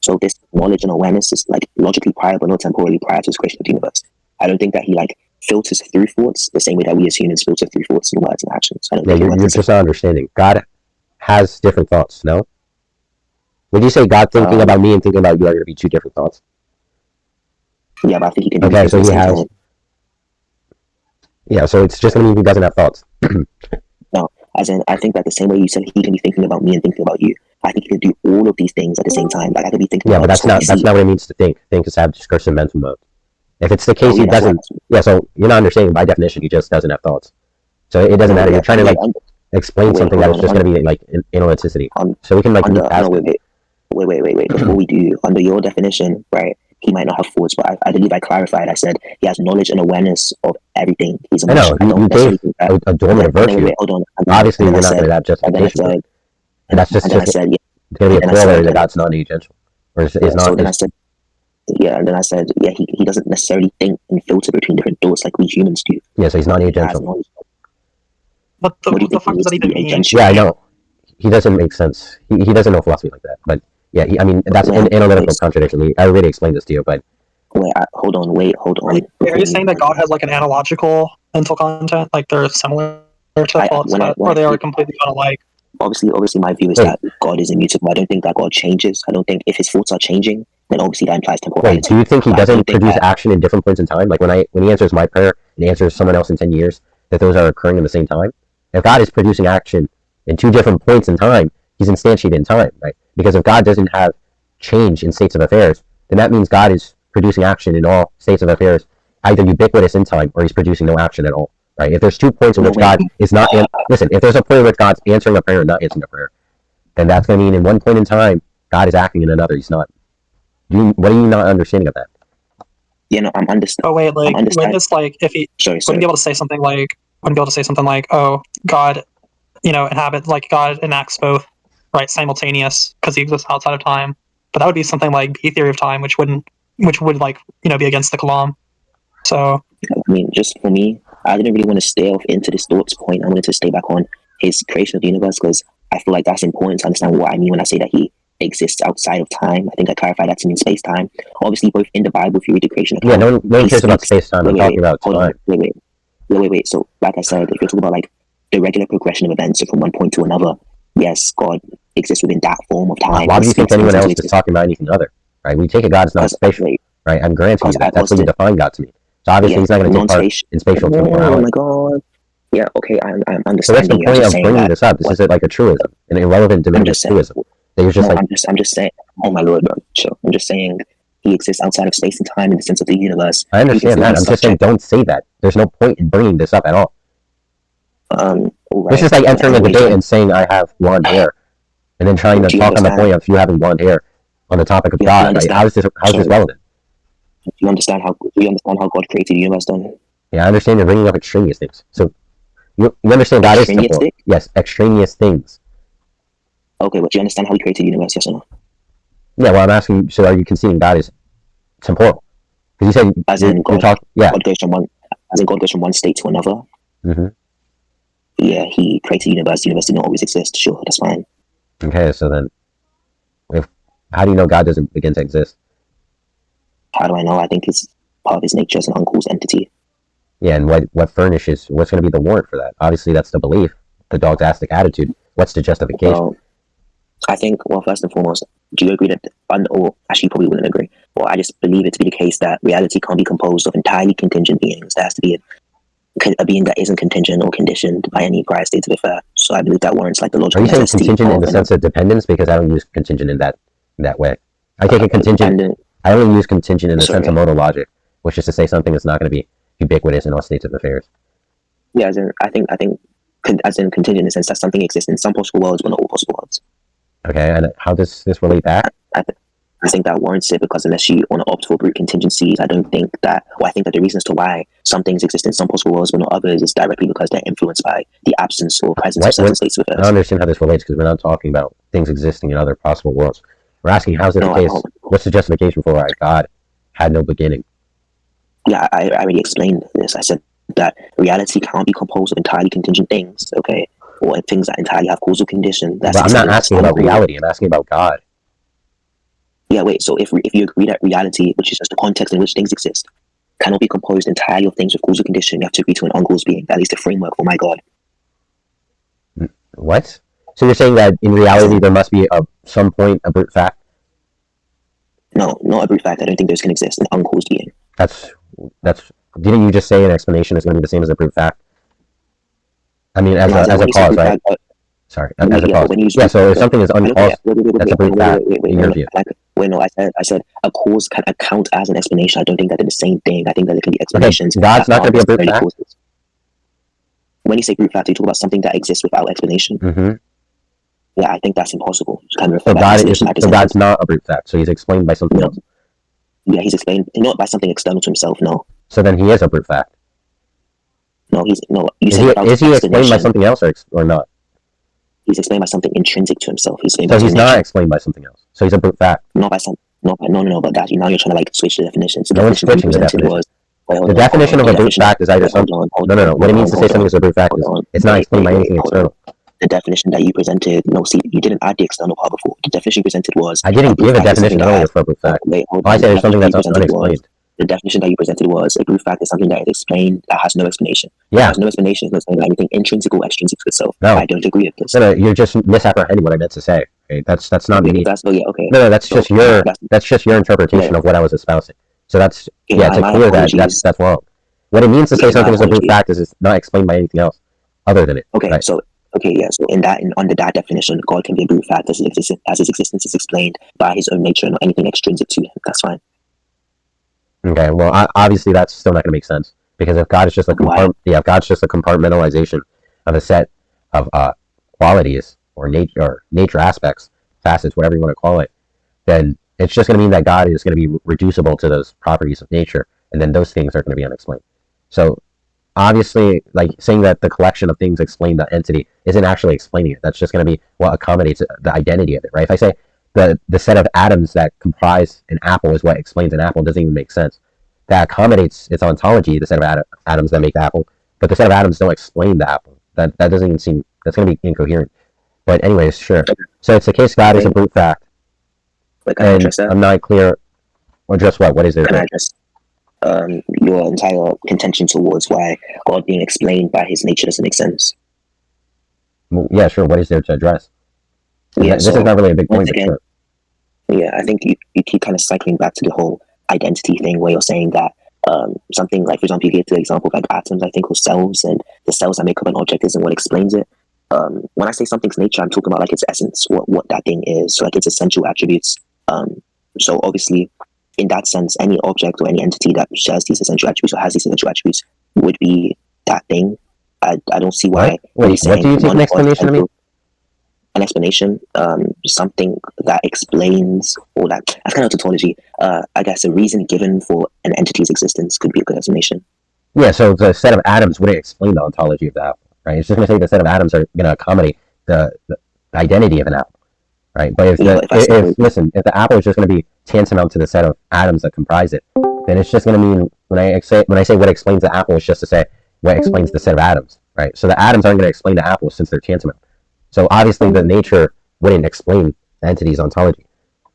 So this knowledge and awareness is like logically prior, but not temporally prior to His creation of the universe. I don't think that He like filters through thoughts the same way that we as humans filter through thoughts and words and actions. I don't think you're just not understanding. God has different thoughts, no? Would you say God thinking about me and thinking about you are going to be two different thoughts? Yeah, but I think He can do okay, so He has... Time. Yeah, so it's just going to mean He doesn't have thoughts. No, as in, I think that the same way you said He can be thinking about me and thinking about you, I think He can do all of these things at the same time. Like I could be thinking. Yeah, but that's not what it means to think. Think is to have discursive mental mode. If it's the case, He doesn't. Yeah, so you're not understanding. By definition, He just doesn't have thoughts. So it doesn't matter. You're trying to like explain something that is just going to be like analyticity. So we can like move past it. Wait. Before we do, under your definition, right? He might not have thoughts, but I believe I clarified. I said He has knowledge and awareness of everything. He's I know. You gave a dormant virtue. Hold on. Obviously, you're not going to have justification. And that's just it's going to be a corollary that God's non-agential. Or is not. So then I said, and then I said, he doesn't necessarily think and filter between different thoughts like we humans do. Yeah, so He's non-agential. What the fuck does that even mean? Yeah, I know. He doesn't make sense. He doesn't know philosophy like that. But yeah, I mean, that's an analytical contradiction. I already explained this to you, but... Hold on. Are you saying that God has like an analogical mental content? Like they're similar to thoughts, or they are completely unlike? Obviously, my view is that God is immutable. I don't think that God changes. I don't think if His thoughts are changing, then obviously that implies temporality. Wait, do you think He doesn't produce action in different points in time? Like when He answers my prayer and answers someone else in 10 years, that those are occurring in the same time? If God is producing action in two different points in time, He's instantiated in time, right? Because if God doesn't have change in states of affairs, then that means God is producing action in all states of affairs, either ubiquitous in time or He's producing no action at all. Right? If there's 2 points in which God is not... Listen, if there's a point in which God's answering a prayer and not answering a prayer, then that's going to mean in one point in time, God is acting in another. He's not. What are you not understanding of that? Yeah, no, I'm understanding. Oh, wait, like, when it's like, if He wouldn't be able to say something like, oh, God, God enacts both, right, simultaneous, because He exists outside of time. But that would be something like B theory of time, which would be against the Kalam. So... I mean, just for me, I didn't really want to stay off into this thoughts point. I wanted to stay back on His creation of the universe because I feel like that's important to understand what I mean when I say that He exists outside of time. I think I clarified that to mean space-time. Obviously, both in the Bible, if you read the creation account... Yeah, no one cares about space-time. I'm talking about time. Wait. So, like I said, if you're talking about like the regular progression of events from one point to another, yes, God exists within that form of time. Why do you think anyone else is talking about anything other? Right? We take it God is not spatial. Right? I'm granting you that. That's what you define God to me. So obviously He's not going to take part in spatial temporality. Oh my God. Yeah, okay, I'm understanding. So that's the point of bringing this up. This is like a truism, an irrelevant diminished truism. I'm just saying, oh my Lord, bro, chill. I'm just saying He exists outside of space and time in the sense of the universe. I understand that. I'm just saying don't say that. There's no point in bringing this up at all. This is like entering a debate and saying I have blonde hair, and then trying to talk on the point of you having blonde hair on the topic of God. Like, how is this relevant? Do you understand how God created the universe? Then yeah, I understand you're bringing up extraneous things. So you understand God is temporal. Yes, extraneous things. Okay, but do you understand how He created the universe? Yes or no? Yeah, well, I'm asking. So are you conceding God is temporal? Because you said as in God, God goes from one state to another. Mm-hmm. Yeah, He created the universe. The universe did not always exist. Sure, that's fine. Okay, so then, how do you know God doesn't begin to exist? How do I know? I think it's part of His nature as an uncaused entity. Yeah, and what's going to be the warrant for that? Obviously, that's the belief, the dogmatic attitude. What's the justification? Well, I think, first and foremost, do you agree that, or actually you probably wouldn't agree, well, I just believe it to be the case that reality can't be composed of entirely contingent beings. There has to be a being that isn't contingent or conditioned by any prior state of affair. So I believe that warrants like the logical necessity. Are you saying contingent in the sense of dependence? Because I don't use contingent in that way. I take a contingent. I only use contingent in the sense of modal logic, which is to say something that's not going to be ubiquitous in all states of affairs. Yeah, I think as in contingent in the sense that something exists in some possible worlds but not all possible worlds. Okay, and how does this relate back? I think that warrants it because unless you want to opt for brute contingencies, I think that the reason as to why some things exist in some possible worlds but not others is directly because they're influenced by the absence or presence of certain states of affairs. I don't understand how this relates because we're not talking about things existing in other possible worlds. We're asking how's it the case? What's the justification for why God had no beginning? Yeah, I already explained this. I said that reality can't be composed of entirely contingent things, okay? Or things that entirely have causal condition. But I'm not asking about reality, I'm asking about God. Yeah, wait, so if you agree that reality, which is just the context in which things exist, cannot be composed entirely of things with causal condition, you have to agree to an uncaused being. That is the framework for my God. What? So you're saying that in reality there must be some point a brute fact? No, not a brute fact. I don't think those can exist. An uncaused being. That's. Didn't you just say an explanation is going to be the same as a brute fact? I mean, as a cause, right? Sorry, as a cause. Yeah. So if something is uncaused, that's a brute fact in your view. Wait, no. I said a cause can account as an explanation. I don't think that they're the same thing. I think that there can be explanations. Okay, God's not going to be a brute fact. When you say brute fact, you talk about something that exists without explanation. Mm-hmm. Yeah, I think that's impossible. So God's not a brute fact. So He's explained by something else. Yeah, He's explained not by something external to Himself. No. So then He is a brute fact. No, Is He explained by something else or not? He's explained by something intrinsic to Himself. So He's not explained by something else. So He's a brute fact. Not by some. No. But that now you're trying to switch the definitions. No one's switching the definition. The definition of a brute fact is either something. No. What it means to say something is a brute fact is it's not explained by anything external. The definition that you presented, you didn't add the external part before. The definition you presented was. I didn't give a definition earlier for a brute fact. I said it's something that's unexplained. The definition that you presented was a brute fact is something that is explained that has no explanation. Yeah. It has no explanation. It's not saying anything intrinsic or extrinsic to itself. No. I don't agree with this. No, you're just misapprehending what I meant to say. Okay, that's not me. Okay. No, that's just your interpretation of what I was espousing. So that's to clear that's wrong. What it means to say something is a brute fact is it's not explained by anything else other than it. Okay, right? So under that definition, God can be a brute fact as His existence is explained by His own nature and not anything extrinsic to Him. That's fine. Okay, well, obviously that's still not going to make sense because if God is just a compartmentalization of a set of qualities or nature aspects, facets, whatever you want to call it, then it's just going to mean that God is going to be reducible to those properties of nature, and then those things are going to be unexplained. So obviously, like saying that the collection of things explain the entity isn't actually explaining it. That's just going to be what accommodates the identity of it, right? If I say the set of atoms that comprise an apple is what explains an apple, doesn't even make sense. That accommodates its ontology, the set of atoms that make the apple, but the set of atoms don't explain the apple. That doesn't even seem, that's going to be incoherent. But anyways, sure. So it's the case God is a brute fact. And I'm not clear. Or just what? What is it? Can I address your entire contention towards why God being explained by His nature doesn't make sense? Yeah, sure. What is there to address? This is not really a big point. Again, sure. Yeah, I think you keep kind of cycling back to the whole identity thing where you're saying that something like, for example, you gave the example of like atoms, I think, or cells, and the cells that make up an object isn't what explains it. When I say something's nature, I'm talking about like its essence, what that thing is, so like its essential attributes. So obviously, in that sense, any object or any entity that shares these essential attributes or has these essential attributes would be that thing. I don't see why. Wait, what do you take an explanation to mean? An explanation, something that explains, or that, that's kind of tautology. I guess a reason given for an entity's existence could be a good explanation. Yeah, so the set of atoms wouldn't explain the ontology of the apple, right? It's just going to say the set of atoms are going to accommodate the identity of an apple, right? But if the apple is just going to be tantamount to the set of atoms that comprise it, then it's just going to mean, when I say what explains the apple, is just to say what explains the set of atoms, right? So the atoms aren't going to explain the apple since they're tantamount. So obviously the nature wouldn't explain the entity's ontology.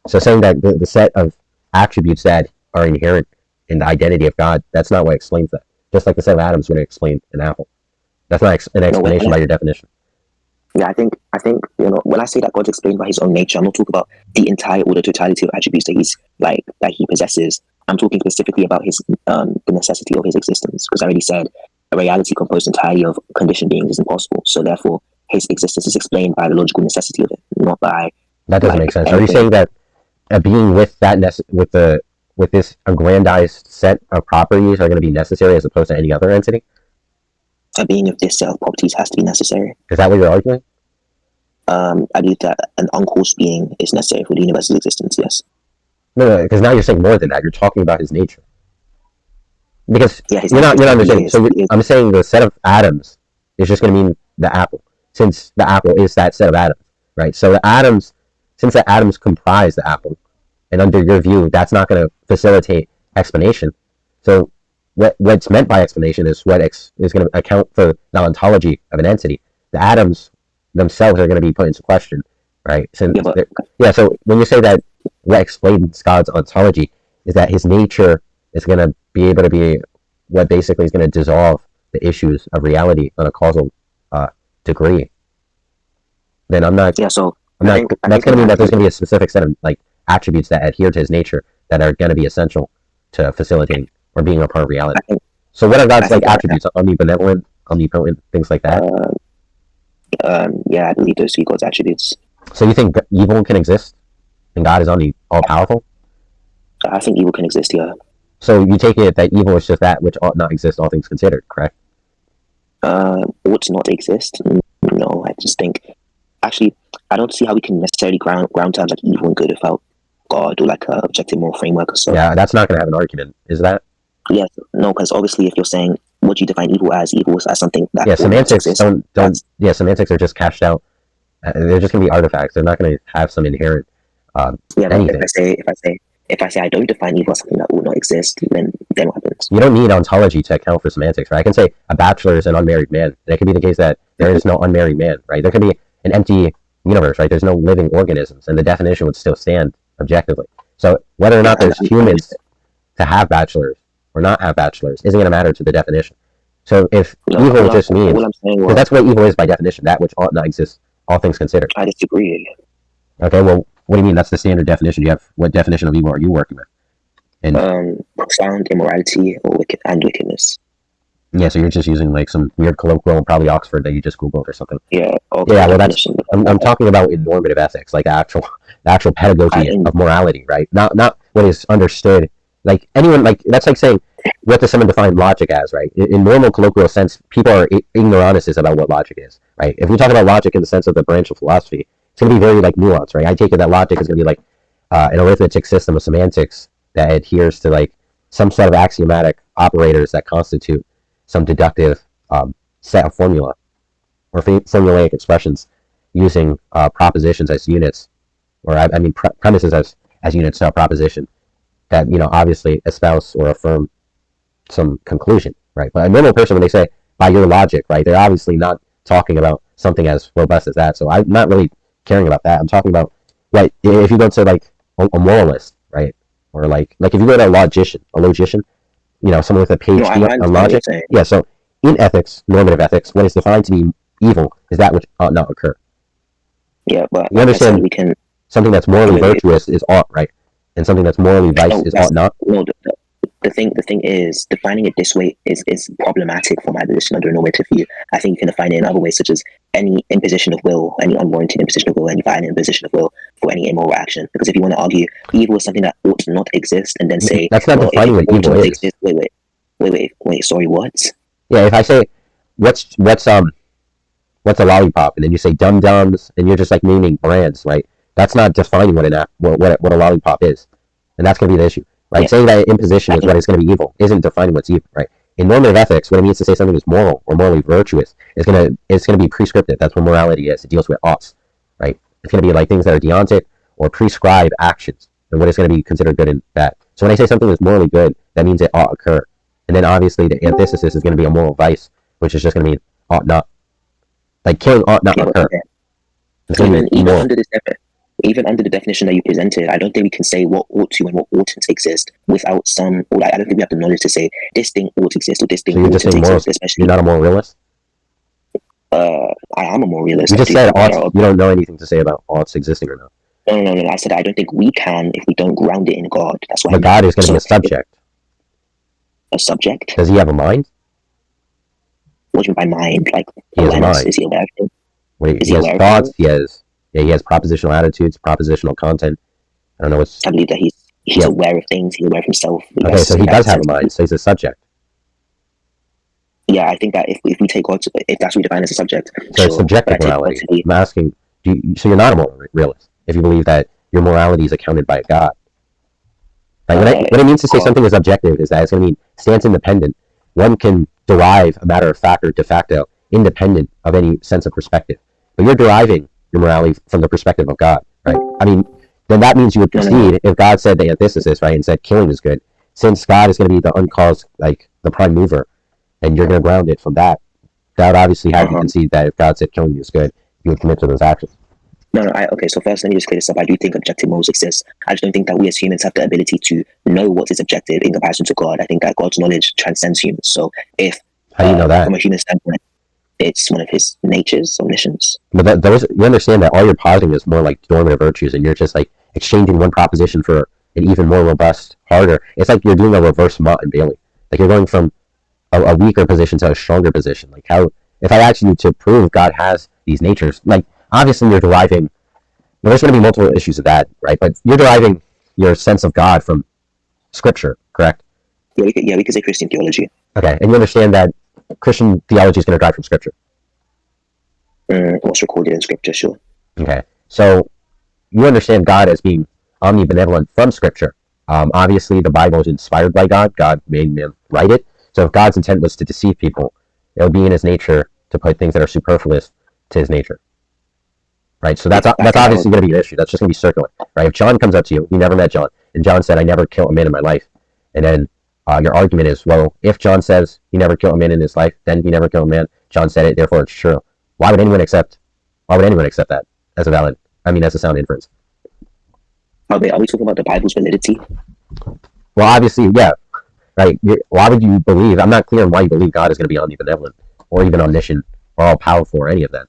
So saying that the set of attributes that are inherent in the identity of God, that's not what explains that. Just like the set of atoms wouldn't explain an apple. That's not an explanation by your definition. Yeah, I think when I say that God's explained by his own nature, I'm not talking about the entire or the totality of attributes that he possesses. I'm talking specifically about his the necessity of his existence, because I already said a reality composed entirely of conditioned beings is impossible. So therefore, his existence is explained by the logical necessity of it, not by. That doesn't make sense. Are you saying that a being with this aggrandized set of properties are going to be necessary as opposed to any other entity? A being of this set of properties has to be necessary. Is that what you're arguing? I believe that an uncaused being is necessary for the universe's existence, yes. No, because now you're saying more than that. You're talking about his nature. Because you're not understanding. So I'm saying the set of atoms is just going to mean the apple, since the apple is that set of atoms, right? So since the atoms comprise the apple, and under your view, that's not going to facilitate explanation. So what's meant by explanation is what is going to account for the ontology of an entity. The atoms themselves are going to be put into question, right? So when you say that what explains God's ontology is that his nature is going to be able to be what basically is going to dissolve the issues of reality on a causal degree, then I'm not. Yeah, so that's going to mean that there's going to be a specific set of attributes that adhere to his nature that are going to be essential to facilitating or being a part of reality. So what are God's attributes? Omnibenevolent, omnipotent, things like that? Yeah, I believe those three God's attributes. So you think evil can exist and God is all-powerful? I think evil can exist, yeah. So you take it that evil is just that which ought not exist, all things considered, correct? Ought not exist? No, I just think... Actually, I don't see how we can necessarily ground terms like evil and good without God or an objective moral framework or so. Yeah, that's not going to have an argument, is that? Yes, no, because obviously if you're saying what you define evil as something that semantics semantics are just cashed out. They're just going to be artifacts. They're not going to have some inherent anything. If I say I don't define evil as something that will not exist, then what happens? You don't need ontology to account for semantics, right? I can say a bachelor is an unmarried man, and it could be the case that there is no unmarried man, right? There could be an empty universe, right? There's no living organisms, and the definition would still stand objectively. So whether or not there's humans to have bachelors or not have bachelors isn't going to matter to the definition. So if evil just means, because that's what evil is by definition, that which ought not exist, all things considered. I disagree. Okay, well, what do you mean? That's the standard definition. What definition of evil are you working with? And profound immorality or wickedness. Yeah, so you're just using some weird colloquial, probably Oxford, that you just Googled or something. Yeah. Well, I'm talking about in normative ethics, the actual pedagogy of morality, right? Not what is understood. That's like saying, what does someone define logic as, right? In normal colloquial sense, people are ignoramuses about what logic is, right? If we talk about logic in the sense of the branch of philosophy, it's going to be very nuanced, right? I take it that logic is going to be an arithmetic system of semantics that adheres to some set of axiomatic operators that constitute some deductive set of formula or formulaic expressions using propositions as units, or premises as units to a proposition that obviously espouse or affirm some conclusion, right? But a normal person, when they say by your logic, right, they're obviously not talking about something as robust as that. So I'm not really caring about that. I'm talking about if you go to a moralist, right, or if you go to a logician, someone with a PhD on logic. Yeah. So in ethics, normative ethics, what is defined to be evil is that which ought not occur. Yeah, but you understand something that's morally virtuous is ought, right? And something that's morally vice is ought not. No, the thing is, defining it this way is problematic for my position under a normative view. I think you can define it in other ways, such as any imposition of will, any unwarranted imposition of will, any violent imposition of will for any immoral action. Because if you want to argue evil is something that ought not exist, and then say that's not defining what evil is. Wait. Sorry, what? Yeah, if I say what's a lollipop, and then you say dum dums, and you're just like naming brands, right? That's not defining what a lollipop is, and that's going to be the issue, right? Yeah. Saying that imposition is what is going to be evil isn't defining what's evil, right? In normative ethics, what it means to say something is moral or morally virtuous is it's going to be prescriptive. That's what morality is. It deals with oughts, right? It's going to be like things that are deontic or prescribe actions, and what is going to be considered good and bad. So when I say something is morally good, that means it ought occur. And then obviously the antithesis is going to be a moral vice, which is just going to mean ought not. Like killing ought not occur. Even under the definition that you presented, I don't think we can say what ought to and what oughtn't exist without some. Or I don't think we have the knowledge to say this thing ought to exist or this thing so you're just saying exist. Especially, you're not a moral realist. I am a moral realist. You just said oughts. You don't know anything to say about oughts existing or not. No. I said I don't think we can if we don't ground it in God. That's why. But God is going to be a subject. A subject? Does he have a mind? What do you mean by mind? Like he has a mind. Is he aware of things? Wait, he has thoughts. He has propositional attitudes, propositional content. I don't know what's. I believe that he's aware of things. He's aware of himself. Okay, so he does have a mind. So he's a subject. Yeah, I think that if we take God, if that's what we define as a subject, so it's subjective morality. I'm asking, so you're not a moral realist if you believe that your morality is accounted by God. Like what it means to say something is objective is that it's going to mean stance independent. One can derive a matter of fact or de facto independent of any sense of perspective. But you're deriving your morality from the perspective of God, right? I mean, then that means you would concede if God said the antithesis, right, and said killing is good, since God is going to be the uncaused, like the prime mover, and you're going to ground it from that. That would obviously have you concede that if God said killing is good, you would commit to those actions. Okay, so first let me just clear this up. I do think objective morals exist. I just don't think that we as humans have the ability to know what is objective in comparison to God. I think that God's knowledge transcends humans. So if how do you know that? From a human standpoint, it's one of his natures, omniscience. But you understand that all you're positing is more like dormant virtues, and you're just like exchanging one proposition for an even more robust, harder. It's like you're doing a reverse Mott and Bailey. Like you're going from a weaker position to a stronger position. Like how, if I asked you to prove God has these natures, like obviously you're deriving, well, there's going to be multiple issues of that, right? But you're deriving your sense of God from Scripture, correct? Yeah, we could say Christian theology. Okay, and you understand that Christian theology is going to derive from Scripture. What's recorded in Scripture, sure. Okay, so you understand God as being omnibenevolent from Scripture. Obviously, the Bible is inspired by God. God made man write it. So if God's intent was to deceive people, it would be in his nature to put things that are superfluous to his nature. Right, so that's obviously going to be an issue. That's just going to be circular. Right, if John comes up to you, you never met John, and John said, I never killed a man in my life. And then your argument is, well, if John says he never killed a man in his life, then he never killed a man. John said it, therefore it's true. Why would anyone accept that as a sound inference? Are we talking about the Bible's validity? Well, obviously, yeah. Right. Why would you believe? I'm not clear on why you believe God is going to be omnibenevolent or even omniscient or all powerful or any of that.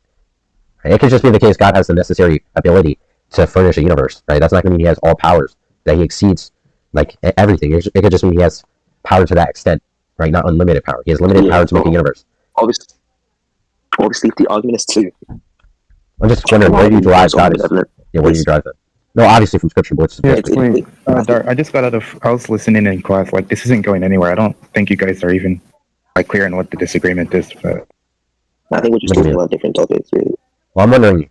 Right? It could just be the case God has the necessary ability to furnish a universe. Right. That's not going to mean he has all powers. That he exceeds like everything. It could just mean he has power to that extent. Right. Not unlimited power. He has limited power to make a universe. Obviously, if the argument is true. I'm just wondering where do you derive God? Where do you derive that? No, obviously from Scripture, but I just got out of. I was listening in class. Like this isn't going anywhere. I don't think you guys are even like clear on what the disagreement is. But I think we're just talking about different topics. Really. Well, I'm wondering.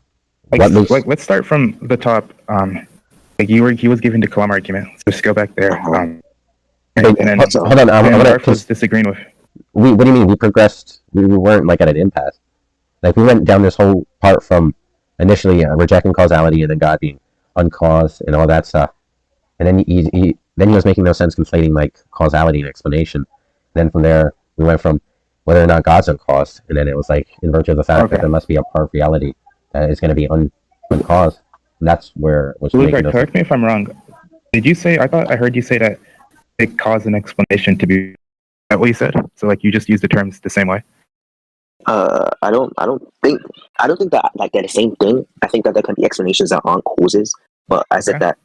Let's start from the top. Like he was giving the Kalam argument. So just go back there. And then hold on. I was disagreeing with. What do you mean? We progressed. We weren't like at an impasse. Like we went down this whole part from initially rejecting causality and then God being uncaused and all that stuff, and then he was making no sense conflating like causality and explanation. And then from there we went from whether or not God's uncaused, and then it was like in virtue of the fact that there must be a part of reality that is going to be uncaused, and that's where it was making no correct me if I'm wrong. Did you say? I thought I heard you say that it caused an explanation to be. Is that what you said? So like you just use the terms the same way. I don't think that like they're the same thing. I think that there can be explanations that aren't causes, but I said that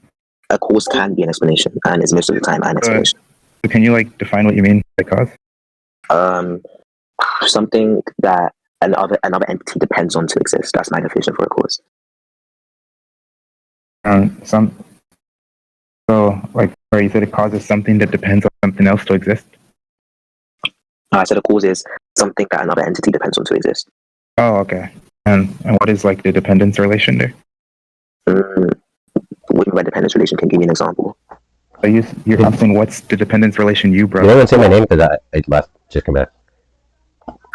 a cause can be an explanation, and is most of the time an explanation. So can you like define what you mean by cause? Something that another entity depends on to exist. That's my definition for a cause. So like, where you said a cause is something that depends on something else to exist. I said a cause is Something that another entity depends on to exist. Oh, okay. And what is like the dependence relation there? What you mean by dependence relation? Can you give me an example? You're asking what's the dependence relation you brought? You don't even say my name because I left. Just come back.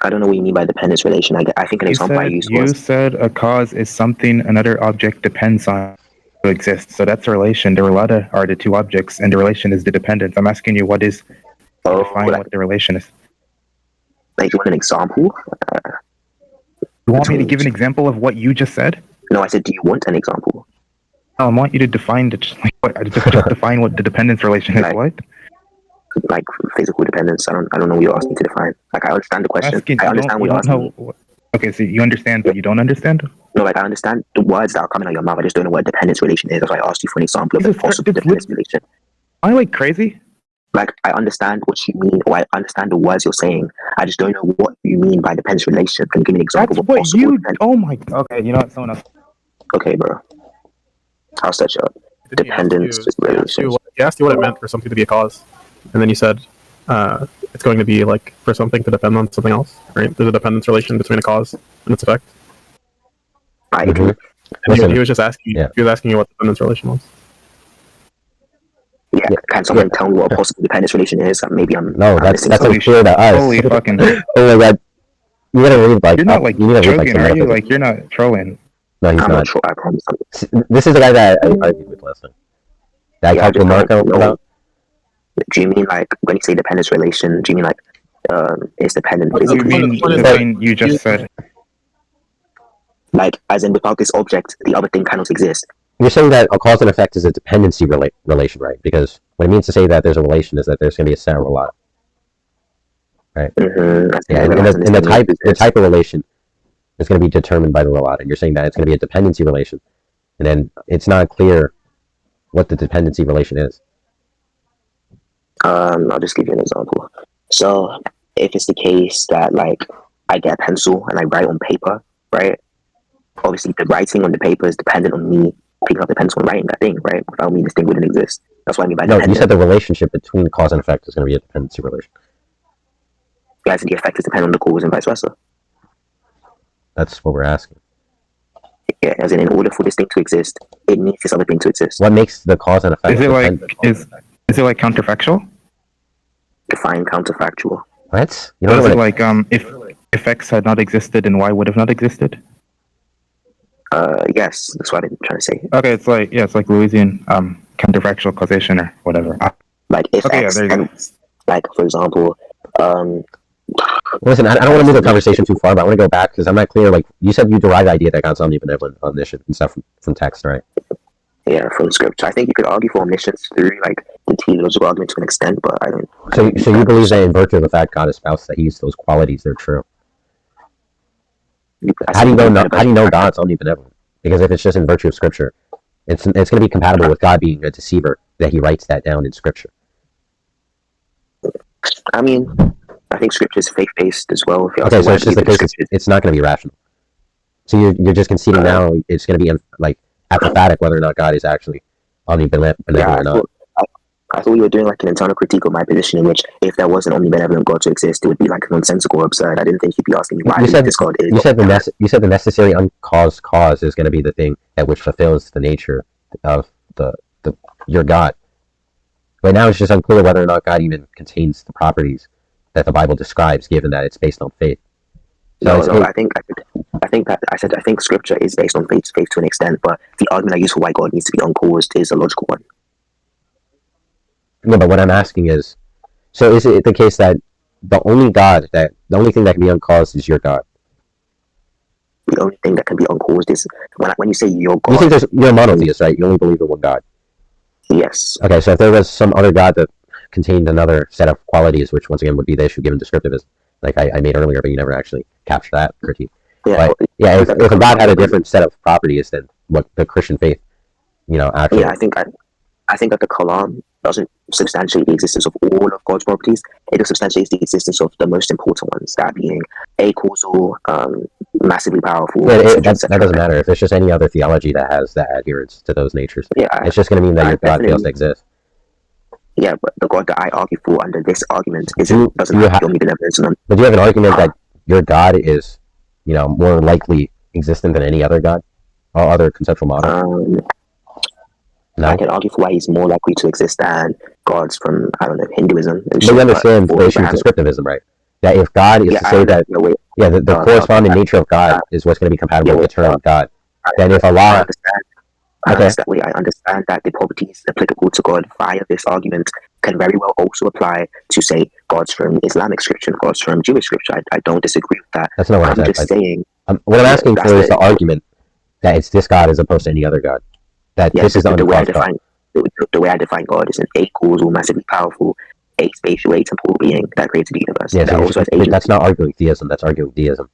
I don't know what you mean by dependence relation. I think an example I used was... You said a cause is something another object depends on to exist. So that's a relation. The relata are the two objects, and the relation is the dependence. I'm asking you what is... define what the relation is. Like, you want an example? You want me to give an example of what you just said? No, I said, do you want an example? No, I want you to define just define what the dependence relation is. Like, what? Like physical dependence. I don't know what you're asking to define. Like, I understand the question. I understand what you're asking. Okay, so you understand, but you don't understand? No, like, I understand the words that are coming out of your mouth. I just don't know what a dependence relation is. That's why I asked you for an example of a possible dependence relation. Am I like crazy? Like, I understand what you mean, or I understand the words you're saying. I just don't know what you mean by dependence relation. Can you give me an example That's of what possible you... Oh my... Okay, you know what? Someone else... Okay, bro. I'll set you up. Dependence relation. He asked you what it meant for something to be a cause, and then you said it's going to be like for something to depend on something else, right? There's a dependence relation between a cause and its effect. I agree. And he was just asking. Yeah. He was asking you what the dependence relation was. Yeah, can someone tell me what a possible dependence relation is? Maybe I'm... No, that's unclear to us. Holy fucking... Oh my god. You gotta read like... You're not like joking, are you? Like, you're not trolling. No, he's not. I promise. This is the guy that I argued with last time. That I talked with Marco about. Do you mean like, when you say dependence relation, do you mean like it's dependent physically? You mean the thing you just said? Like, as in without this object, the other thing cannot exist. You're saying that a cause and effect is a dependency relation, right? Because what it means to say that there's a relation is that there's going to be a set relata. Right? Mm-hmm. Yeah, and the type of relation is going to be determined by the relata. And you're saying that it's going to be a dependency relation. And then it's not clear what the dependency relation is. I'll just give you an example. So, if it's the case that, like, I get a pencil and I write on paper, right? Obviously, the writing on the paper is dependent on me picking up the pencil and writing that thing, right? Without me, this thing wouldn't exist. That's what I mean by dependent. No, you said the relationship between cause and effect is going to be a dependency relation. Yeah, so the effect is dependent on the cause and vice versa. That's what we're asking. Yeah, as in order for this thing to exist, it needs this other thing to exist. What makes the cause and effect dependent? Is it like counterfactual? Define counterfactual. What? You know, is it like if X had not existed, then Y would have not existed? Yes, that's what I'm trying to say. Okay, it's like Louisian counterfactual causation or whatever. Like if X, like for example, listen, I don't want to move the conversation too far, but I want to go back because I'm not clear. Like you said, you derived the idea that God's omnibenevolent, omniscient, and stuff from text, right? Yeah, from scripture. I think you could argue for omniscience through like the teleological argument to an extent, but I don't. So you believe that in virtue of the fact God espoused that He used those qualities, they're true. How do you know God's omnibenevolent? Because if it's just in virtue of Scripture, it's going to be compatible with God being a deceiver that He writes that down in Scripture. I mean, I think Scripture is faith-based as well. Okay, so it's just the case it's not going to be rational. So you're just conceding now it's going to be like apophatic whether or not God is actually omnibenevolent or not. I thought we were doing like an internal critique of my position in which if there was an omnibenevolent God to exist, it would be like nonsensical or absurd. I didn't think you'd be asking me why this God is. You said the necessary uncaused cause is going to be the thing that which fulfills the nature of your God. But now it's just unclear whether or not God even contains the properties that the Bible describes, given that it's based on faith. So no, I think Scripture is based on faith to an extent, but the argument I use for why God needs to be uncaused is a logical one. No, but what I'm asking is, so is it the case that the only thing that can be uncaused is your God? The only thing that can be uncaused is when you say your God. You think you're a monotheist, right? You only believe in one God. Yes. Okay, so if there was some other God that contained another set of qualities, which once again would be the issue given Descriptivism, like I made earlier, but you never actually captured that critique. Yeah, but, if a God had a different set of properties than what the Christian faith, actually. Yeah, I think that the Quran doesn't substantiate the existence of all of God's properties. It substantiates the existence of the most important ones, that being a causal, massively powerful. That doesn't matter. If it's just any other theology that has that adherence to those natures, it's just going to mean that your God fails to exist. Yeah, but the God that I argue for under this argument Do doesn't you have purely benevolence. But do you have an argument that your God is, more likely existent than any other God or other conceptual model? No? I can argue for why he's more likely to exist than gods from, I don't know, Hinduism. But you understand the issue of descriptivism, right? That if God is to say that, the corresponding nature of God is what's going to be compatible with the term God, then if Allah... I understand that the properties applicable to God via this argument can very well also apply to, say, gods from Islamic scripture, gods from Jewish scripture. I don't disagree with that. That's not what I'm just saying. What I'm asking for is the argument that it's this God as opposed to any other God. That this is the way I define God is an a-causal, massively powerful, a-spatial, a-temporal being that created the universe. Yeah, that's not arguing theism. That's arguing deism.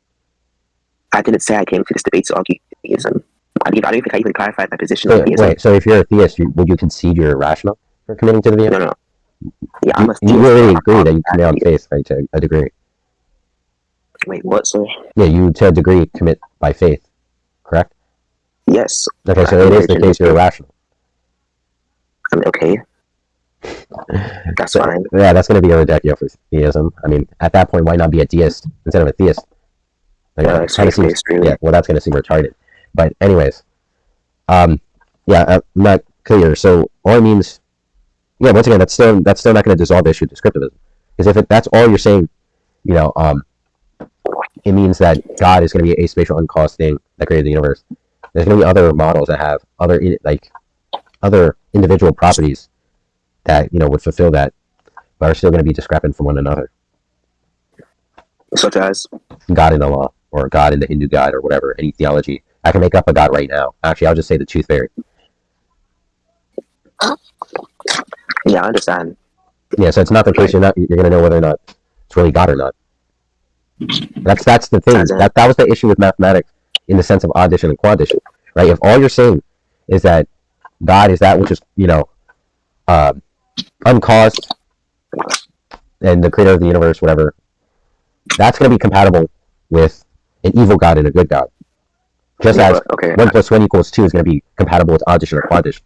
I didn't say I came to this debate to argue theism. I don't think I even clarified my position. Wait, so if you're a theist, would you concede you're irrational for committing to the theist? No. Yeah, I'm a theist. You already agree that you commit on faith, right, to a degree. Wait, what, sir? Yeah, you, to a degree, commit by faith, correct? Yes. Okay, so it is the case you're irrational. I mean, okay. That's fine. Yeah, that's going to be a reductio for theism. I mean, at that point, why not be a deist instead of a theist? Well, that's going to seem retarded. But anyways, I'm not clear. So all it means, once again, that's still not going to dissolve the issue of descriptivism. Because if that's all you're saying, it means that God is going to be a spatial uncaused thing that created the universe. There's going to be other models that have other individual properties that would fulfill that, but are still going to be discrepant from one another. Such as God in the law, or God in the Hindu God, or whatever, any theology. I can make up a God right now. Actually, I'll just say the tooth fairy. Yeah, I understand. Yeah, so it's not the case. You're going to know whether or not it's really God or not. That's the thing. That was the issue with mathematics in the sense of addition and quaddition, right? If all you're saying is that God is that which is uncaused and the creator of the universe, whatever, that's going to be compatible with an evil God and a good God. Just as 1 + 1 = 2 is going to be compatible with addition or quaddition.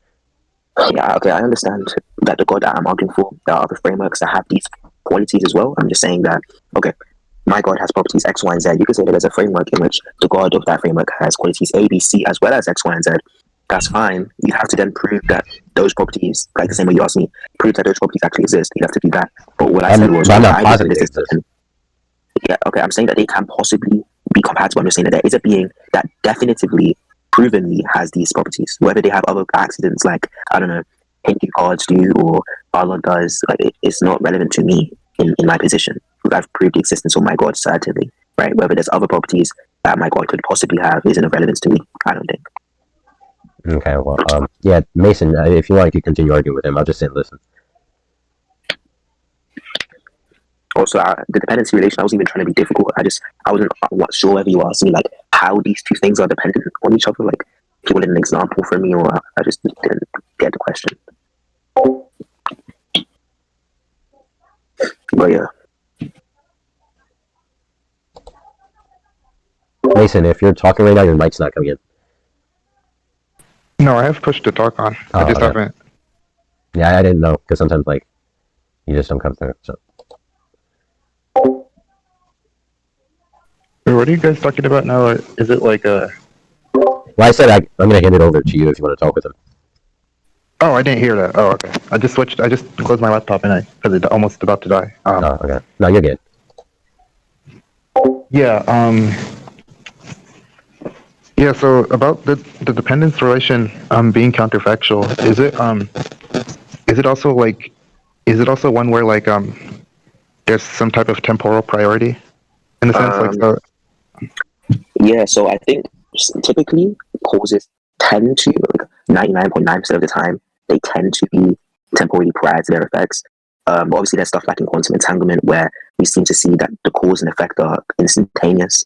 Yeah, okay, I understand that the God that I'm arguing for, there are other frameworks that have these qualities as well. I'm just saying that, my God has properties X, Y, and Z. You could say that there's a framework in which the God of that framework has qualities A, B, C, as well as X, Y, and Z. That's fine. You have to then prove that those properties, like the same way you asked me, prove that those properties actually exist. You have to do that. But what I said was, I'm not positive they exist. I'm saying that they can possibly be compatible. I'm just saying that there is a being that definitively, provenly has these properties. Whether they have other accidents like, I don't know, Hindu gods do or Allah does, it's not relevant to me in my position. I've proved the existence of my God, certainly, right? Whether there's other properties that my God could possibly have isn't of relevance to me, I don't think. Okay, well, Mason, if you want, you can continue arguing with him. I'll just sit and listen. Also, the dependency relation, I wasn't even trying to be difficult. I wasn't sure whether you asked me, how these two things are dependent on each other. If you wanted an example from me, or I just didn't get the question. But yeah. Mason, if you're talking right now, your mic's not coming in. No, I have push to talk on. I just haven't. Yeah, I didn't know, because sometimes, you just don't come through, so. What are you guys talking about now? Is it a... Well, I said I'm going to hand it over to you if you want to talk with him. Oh, I didn't hear that. Oh, okay. I just closed my laptop because it's almost about to die. Okay. No, you're good. Yeah, Yeah, so about the dependence relation being counterfactual, is it also one where there's some type of temporal priority in the sense Yeah, so I think typically causes tend to 99.9% of the time they tend to be temporally prior to their effects. But obviously there's stuff like in quantum entanglement where we seem to see that the cause and effect are instantaneous.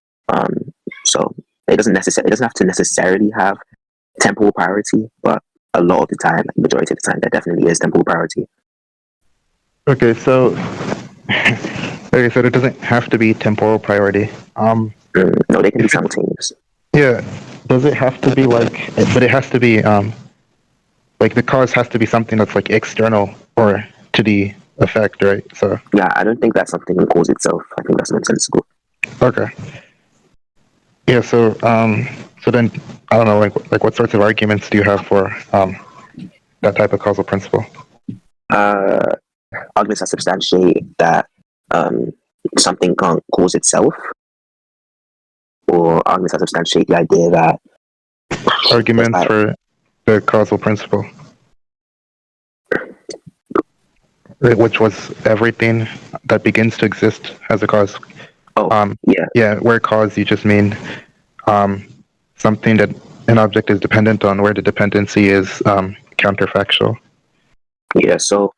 So it doesn't have to necessarily have temporal priority, but a lot of the time, majority of the time, there definitely is temporal priority. Okay, so it doesn't have to be temporal priority. No, they can be simultaneous. Yeah, does it have to be but it has to be the cause has to be something that's external or to to the effect, right? So yeah, I don't think that's something in cause itself. I think that's nonsensical. okay. Yeah. So so then I don't know, like what sorts of arguments do you have for that type of causal principle? Arguments that substantiate that something can't cause itself, or arguments that substantiate the idea that Arguments for the causal principle, which was everything that begins to exist has a cause. Yeah, where cause you just mean something that an object is dependent on, where the dependency is counterfactual. Yeah, so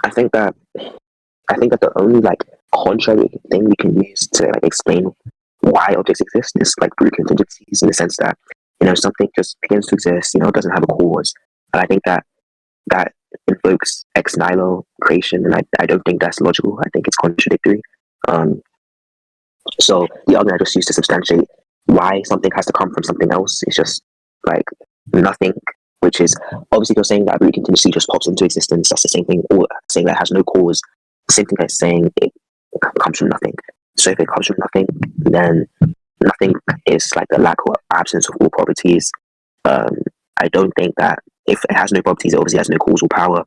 I think that the only like contrary thing we can use to like explain why objects exist is like brute contingencies, in the sense that something just begins to exist, doesn't have a cause, and I think that invokes ex nihilo creation, and I don't think that's logical. I think it's contradictory. So the argument I just used to substantiate why something has to come from something else is just like nothing, which is obviously if you're saying that a brute contingency just pops into existence, that's the same thing, or saying that it has no cause, the same thing as saying it comes from nothing. So if it comes from nothing, then nothing is like the lack or absence of all properties. I don't think that if it has no properties, it obviously has no causal power.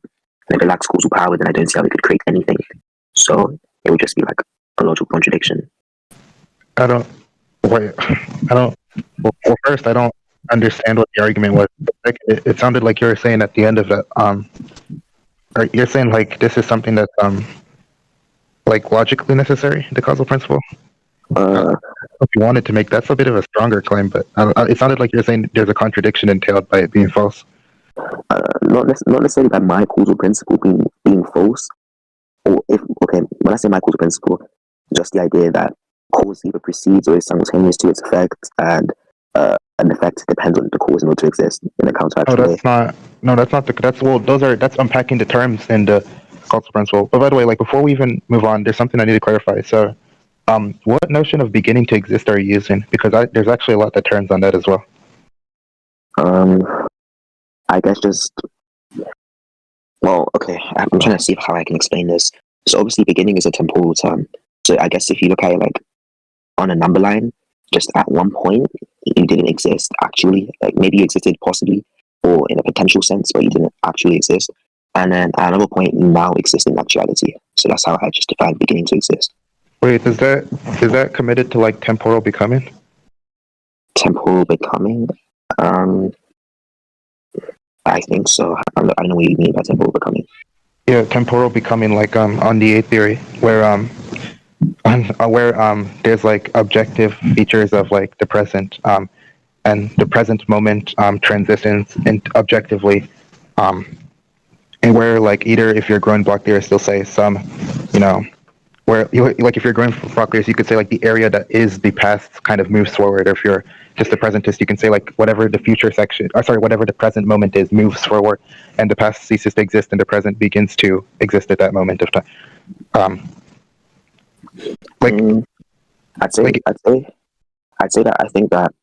And if it lacks causal power, then I don't see how it could create anything. So it would just be like a logical contradiction. Well, first, I don't understand what the argument was. It sounded like you were saying at the end of it, or you're saying like this is something that's like logically necessary, the causal principle. If you wanted to make that's a bit of a stronger claim, but it sounded like you're saying there's a contradiction entailed by it being false. Not necessarily by my causal principle being false, or when I say my causal principle, just the idea that cause either precedes or is simultaneous to its effect, and an effect depends on the cause in order to exist in a counterfactual way. That's unpacking the terms in the causal principle. But by the way, like before we even move on, there's something I need to clarify. So, what notion of beginning to exist are you using? Because there's actually a lot that turns on that as well. I guess I'm trying to see how I can explain this. So obviously beginning is a temporal term. So I guess if you look at it like on a number line, just at one point you didn't exist actually. Like maybe you existed possibly, or in a potential sense, but you didn't actually exist. And then at another point you now exist in actuality. So that's how I just define beginning to exist. Wait, is that committed to like temporal becoming? Temporal becoming? I think so. I don't know what you mean by temporal becoming. Yeah, temporal becoming, like on the A theory, where there's like objective features of like the present, and the present moment transitions objectively, and where like either if you're growing block theorists, they'll say some, where like if you're growing block theorists, you could say like the area that is the past kind of moves forward, or if you're just the presentist, you can say like whatever the future section, whatever the present moment is moves forward, and the past ceases to exist, and the present begins to exist at that moment of time. I'd say that I think that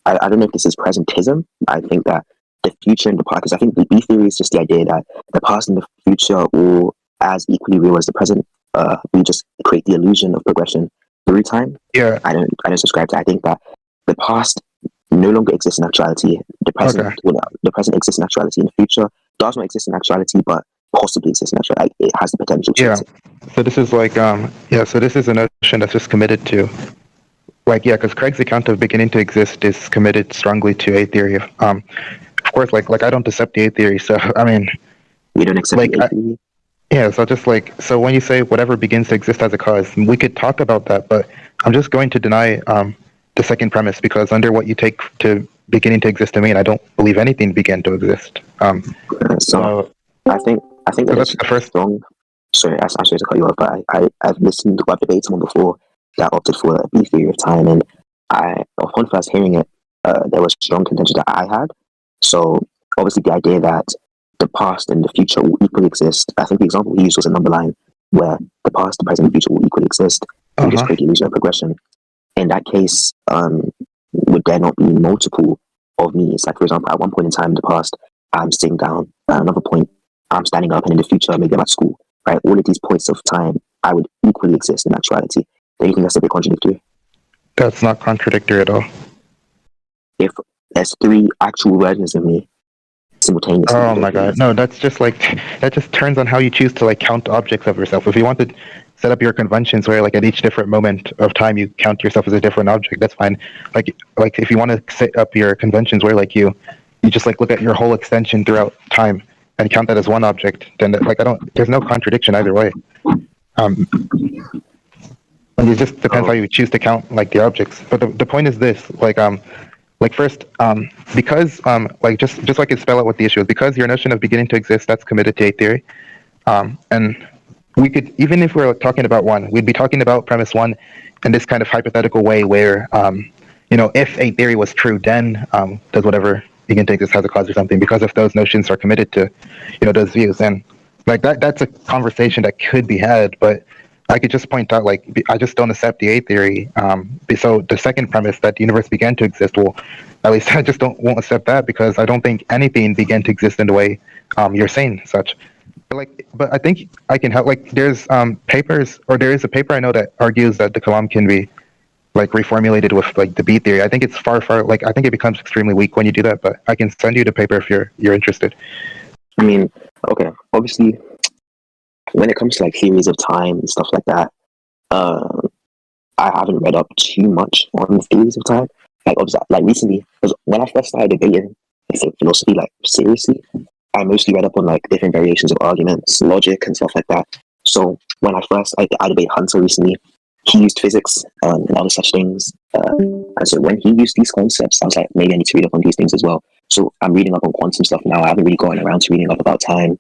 I don't know if this is presentism. I think that the future and the past, because I think the B theory is just the idea that the past and the future are all as equally real as the present. We just create the illusion of progression through time. Yeah, I don't subscribe to. I think that the past no longer exists in actuality. The present, the present exists in actuality. And the future does not exist in actuality, but possibly exists in actuality. It has the potential to exist. So this is like, so this is a notion that's just committed to, like, because Craig's account of beginning to exist is committed strongly to A theory. Of course, like I don't accept the A theory, so I mean, we don't accept the A theory. So when you say whatever begins to exist as a cause, we could talk about that, but I'm just going to deny the second premise, because under what you take to beginning to exist to mean, I don't believe anything began to exist. So I think that's the first strong. Sorry, I'm sorry to cut you off, but I've listened to debated someone before that opted for a B theory of time, and upon first hearing it, there was strong contention that I had. So obviously the idea that the past and the future will equally exist. I think the example he used was a number line where the past, the present, and the future will equally exist. We just create the illusion of progression. In that case, would there not be multiple of me's? Like, for example, at one point in time in the past, I'm sitting down. At another point I'm standing up, and in the future, maybe I'm at school, right? All of these points of time, I would equally exist in actuality. Don't you think that's a bit contradictory? That's not contradictory at all. If there's 3 actual versions of me simultaneously. Oh my god. No, that's just like, that just turns on how you choose to like count objects of yourself. If you want to set up your conventions where like at each different moment of time you count yourself as a different object, that's fine. Like if you want to set up your conventions where like you just like look at your whole extension throughout time and count that as one object, then like there's no contradiction either way. And it just depends how you choose to count like the objects. But the point is this, like first, because like just like I spell out what the issue is, because your notion of beginning to exist, that's committed to a theory, and we could, even if we're talking about one, we'd be talking about premise one in this kind of hypothetical way where if a theory was true, then does whatever begin to exist has a cause or something, because if those notions are committed to those views, and like that's a conversation that could be had. But I could just point out, like, I just don't accept the A theory. So the second premise, that the universe began to exist, well, at least I just won't accept that, because I don't think anything began to exist in the way you're saying such. But I think I can help. Like, there's papers, or there is a paper I know that argues that the kalam can be like reformulated with like the B theory. I think it's far, like, I think it becomes extremely weak when you do that. But I can send you the paper if you're interested. I mean, okay, obviously, when it comes to like theories of time and stuff like that, I haven't read up too much on theories of time. Like, obviously, like recently, because when I first started debating philosophy, like seriously, I mostly read up on like different variations of arguments, logic, and stuff like that. So when I debated Hunter recently, he used physics and other such things. And so when he used these concepts, I was like, maybe I need to read up on these things as well. So I'm reading up on quantum stuff now. I haven't really gotten around to reading up about time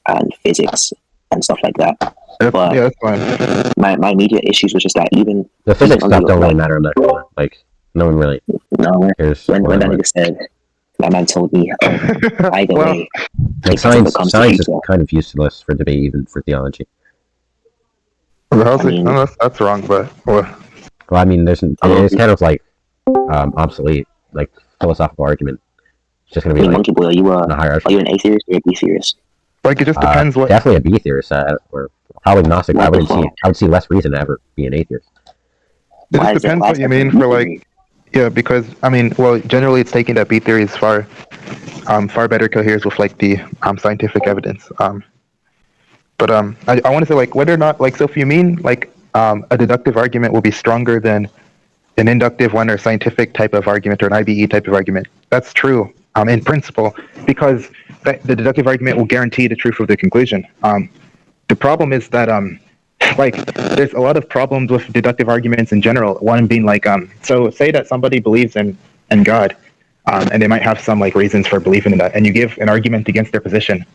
and physics and stuff like that. But yeah, that's fine. My immediate issues was just that even the physics stuff don't really matter in that corner. Like, no one really cares. When that nigga said, my man told me, either way, like science is kind of useless for debate, even for theology. That's wrong, but well, I mean, it's kind of like obsolete, like philosophical argument. It's just gonna be like, monkeyboy, are you an A theorist or a B theorist? Like, it just depends what. Definitely a B theorist, or how agnostic. I would see less reason to ever be an A theorist. It just depends what you mean for like. Yeah, because I mean, well, generally it's taken that B theory is far better coheres with like the scientific evidence. But I want to say, like, whether or not, like, so if you mean like a deductive argument will be stronger than an inductive one or scientific type of argument or an IBE type of argument, that's true in principle, because the deductive argument will guarantee the truth of the conclusion. The problem is that like, there's a lot of problems with deductive arguments in general. One being like, so say that somebody believes in God, and they might have some like reasons for believing in that, and you give an argument against their position,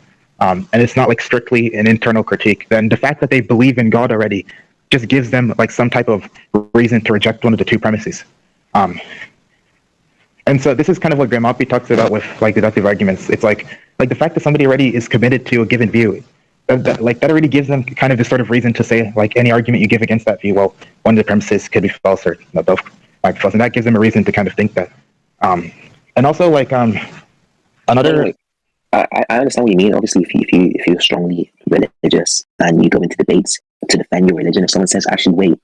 and it's not like strictly an internal critique, then the fact that they believe in God already just gives them like some type of reason to reject one of the two premises. And so this is kind of what Gramapi talks about with like deductive arguments. It's like the fact that somebody already is committed to a given view, that already gives them kind of this sort of reason to say, like, any argument you give against that view, well, one of the premises could be false, or both might be false, and that gives them a reason to kind of think that. And also, like, another. I understand what you mean. Obviously, if you're strongly religious and you go into debates to defend your religion, if someone says, actually, wait,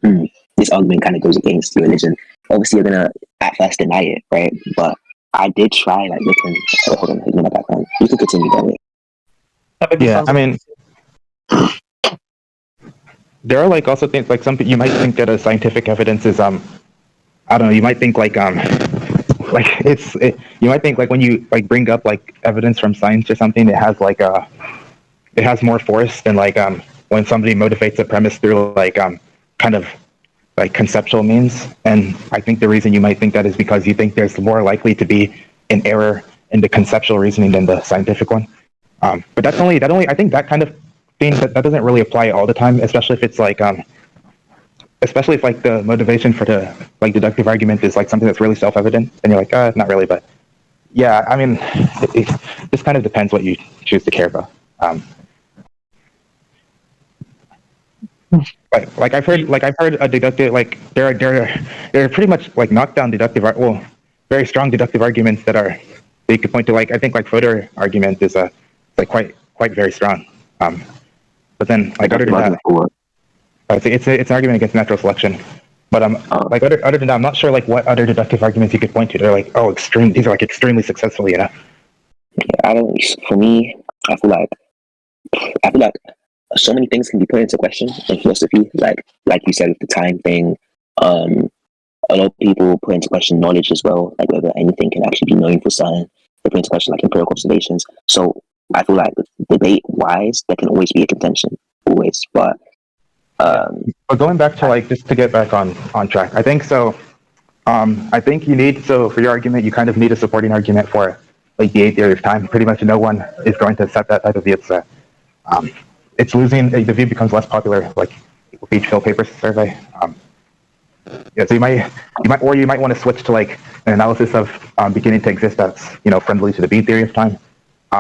this argument kind of goes against your religion, obviously you're gonna at first deny it, right? But I did try, like, looking. Oh, hold on, ignore my background. You can continue, by the way. Yeah, I mean, there are like also things like you might think that a scientific evidence is I don't know, you might think like you might think like when you like bring up like evidence from science or something, it has like it has more force than like when somebody motivates a premise through like kind of like conceptual means. And I think the reason you might think that is because you think there's more likely to be an error in the conceptual reasoning than the scientific one. But that only I think that kind of thing that doesn't really apply all the time, especially if it's like especially if like the motivation for the like deductive argument is like something that's really self-evident, and you're like, not really. But yeah, I mean, this kind of depends what you choose to care about. Like I've heard a deductive, like there are pretty much like knockdown deductive, well, very strong deductive arguments that you could point to. Like, I think like Fodor argument is like quite quite very strong. But then, like, other than that, it's an argument against natural selection. But like other than that, I'm not sure like what other deductive arguments you could point to. They're like, oh, extreme. These are like extremely successful, you know. I don't. For me, I feel like so many things can be put into question in philosophy. Like you said with the time thing. A lot of people put into question knowledge as well, like whether anything can actually be known for certain. They put into question like empirical observations. So I feel like debate-wise, there can always be a contention, always. But going back to like just to get back on track, I think so. I think you need for your argument, you kind of need a supporting argument for like the A theory of time. Pretty much no one is going to accept that type of view. It's losing. The view becomes less popular, like with each Phil Papers survey. So you might want to switch to like an analysis of beginning to exist that's friendly to the B theory of time,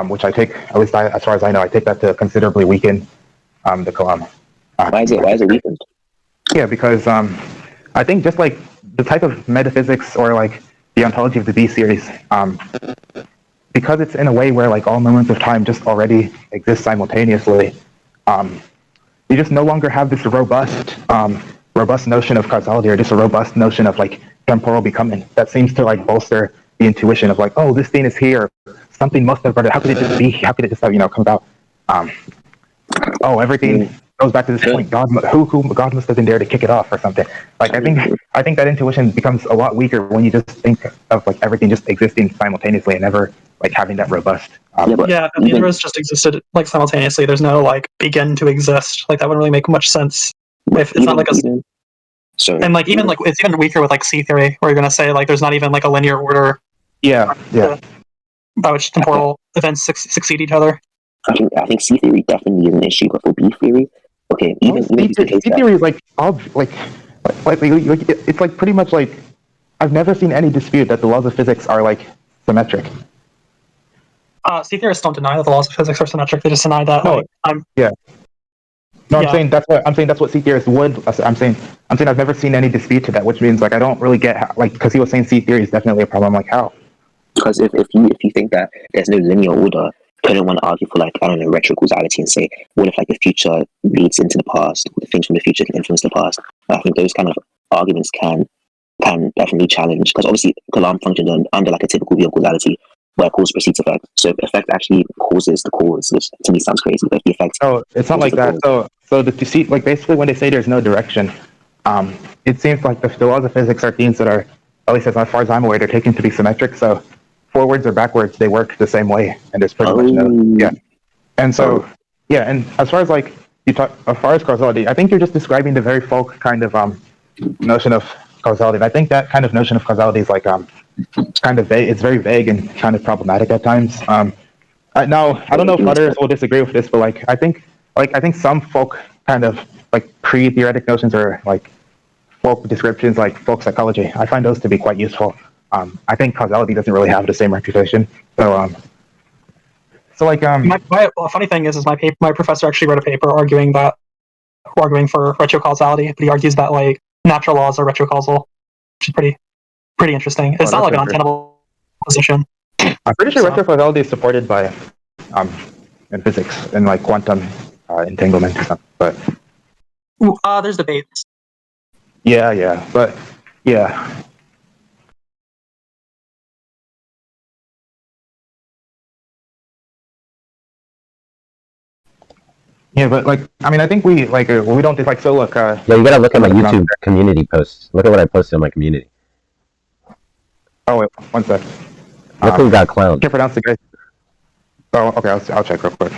which I take, at least as far as I know, I take that to considerably weaken the Kalam. Why is it weakened? Yeah, because I think just like the type of metaphysics or like the ontology of the B series, because it's in a way where like all moments of time just already exist simultaneously, you just no longer have this robust notion of causality, or just a robust notion of like temporal becoming that seems to like bolster the intuition of like, oh, this thing is here, something must have brought it. How could it just be? How could it just have come about? Everything goes back to this point. God must have been there to kick it off or something. Like I think that intuition becomes a lot weaker when you just think of like everything just existing simultaneously and never like having that robust. If the universe just existed like simultaneously, there's no like begin to exist. Like that wouldn't really make much sense. If it's not like and like even like it's even weaker with like C theory, where you're gonna say like there's not even like a linear order. By which temporal events succeed each other. I think C theory definitely is an issue, but for B theory, okay, C theory is like it's like pretty much like I've never seen any dispute that the laws of physics are like symmetric. C theorists don't deny that the laws of physics are symmetric. They just deny that. I'm saying that's what C theorists would. I'm saying I've never seen any dispute to that, which means like I don't really get how, like, because he was saying C theory is definitely a problem. Like how? Because if you think that there's no linear order, couldn't want to argue for like I don't know retrocausality and say what if like the future leads into the past, or the things from the future can influence the past. I think those kind of arguments can definitely challenge, because obviously Kalam functioned under like a typical view of causality, where cause precedes effect. So if effect actually causes the cause, which to me sounds crazy, but if the effect... Oh, it's not like that. So you see, like basically when they say there's no direction, it seems like the laws of physics are things that are, at least as far as I'm aware, they're taken to be symmetric. So forwards or backwards, they work the same way, and there's pretty much no... And so, and as far as like, as far as causality, I think you're just describing the very folk kind of notion of causality. And I think that kind of notion of causality is like kind of vague. It's very vague and kind of problematic at times. Now I don't know if others will disagree with this, but I think some folk kind of like pre-theoretic notions or like folk descriptions, like folk psychology, I find those to be quite useful. I think causality doesn't really have the same reputation. A funny thing is my professor actually wrote a paper arguing for retrocausality, but he argues that like natural laws are retrocausal, which is pretty interesting. It's not like an untenable position. I'm pretty sure retrocausality is supported by in physics and like quantum entanglement or something, but there's debates. But like I think we don't like so look. You gotta look at my YouTube community posts. Look at what I posted on my community. Oh wait, one sec. Look who got clowned. Can't pronounce the guy. Oh, okay. I'll check real quick.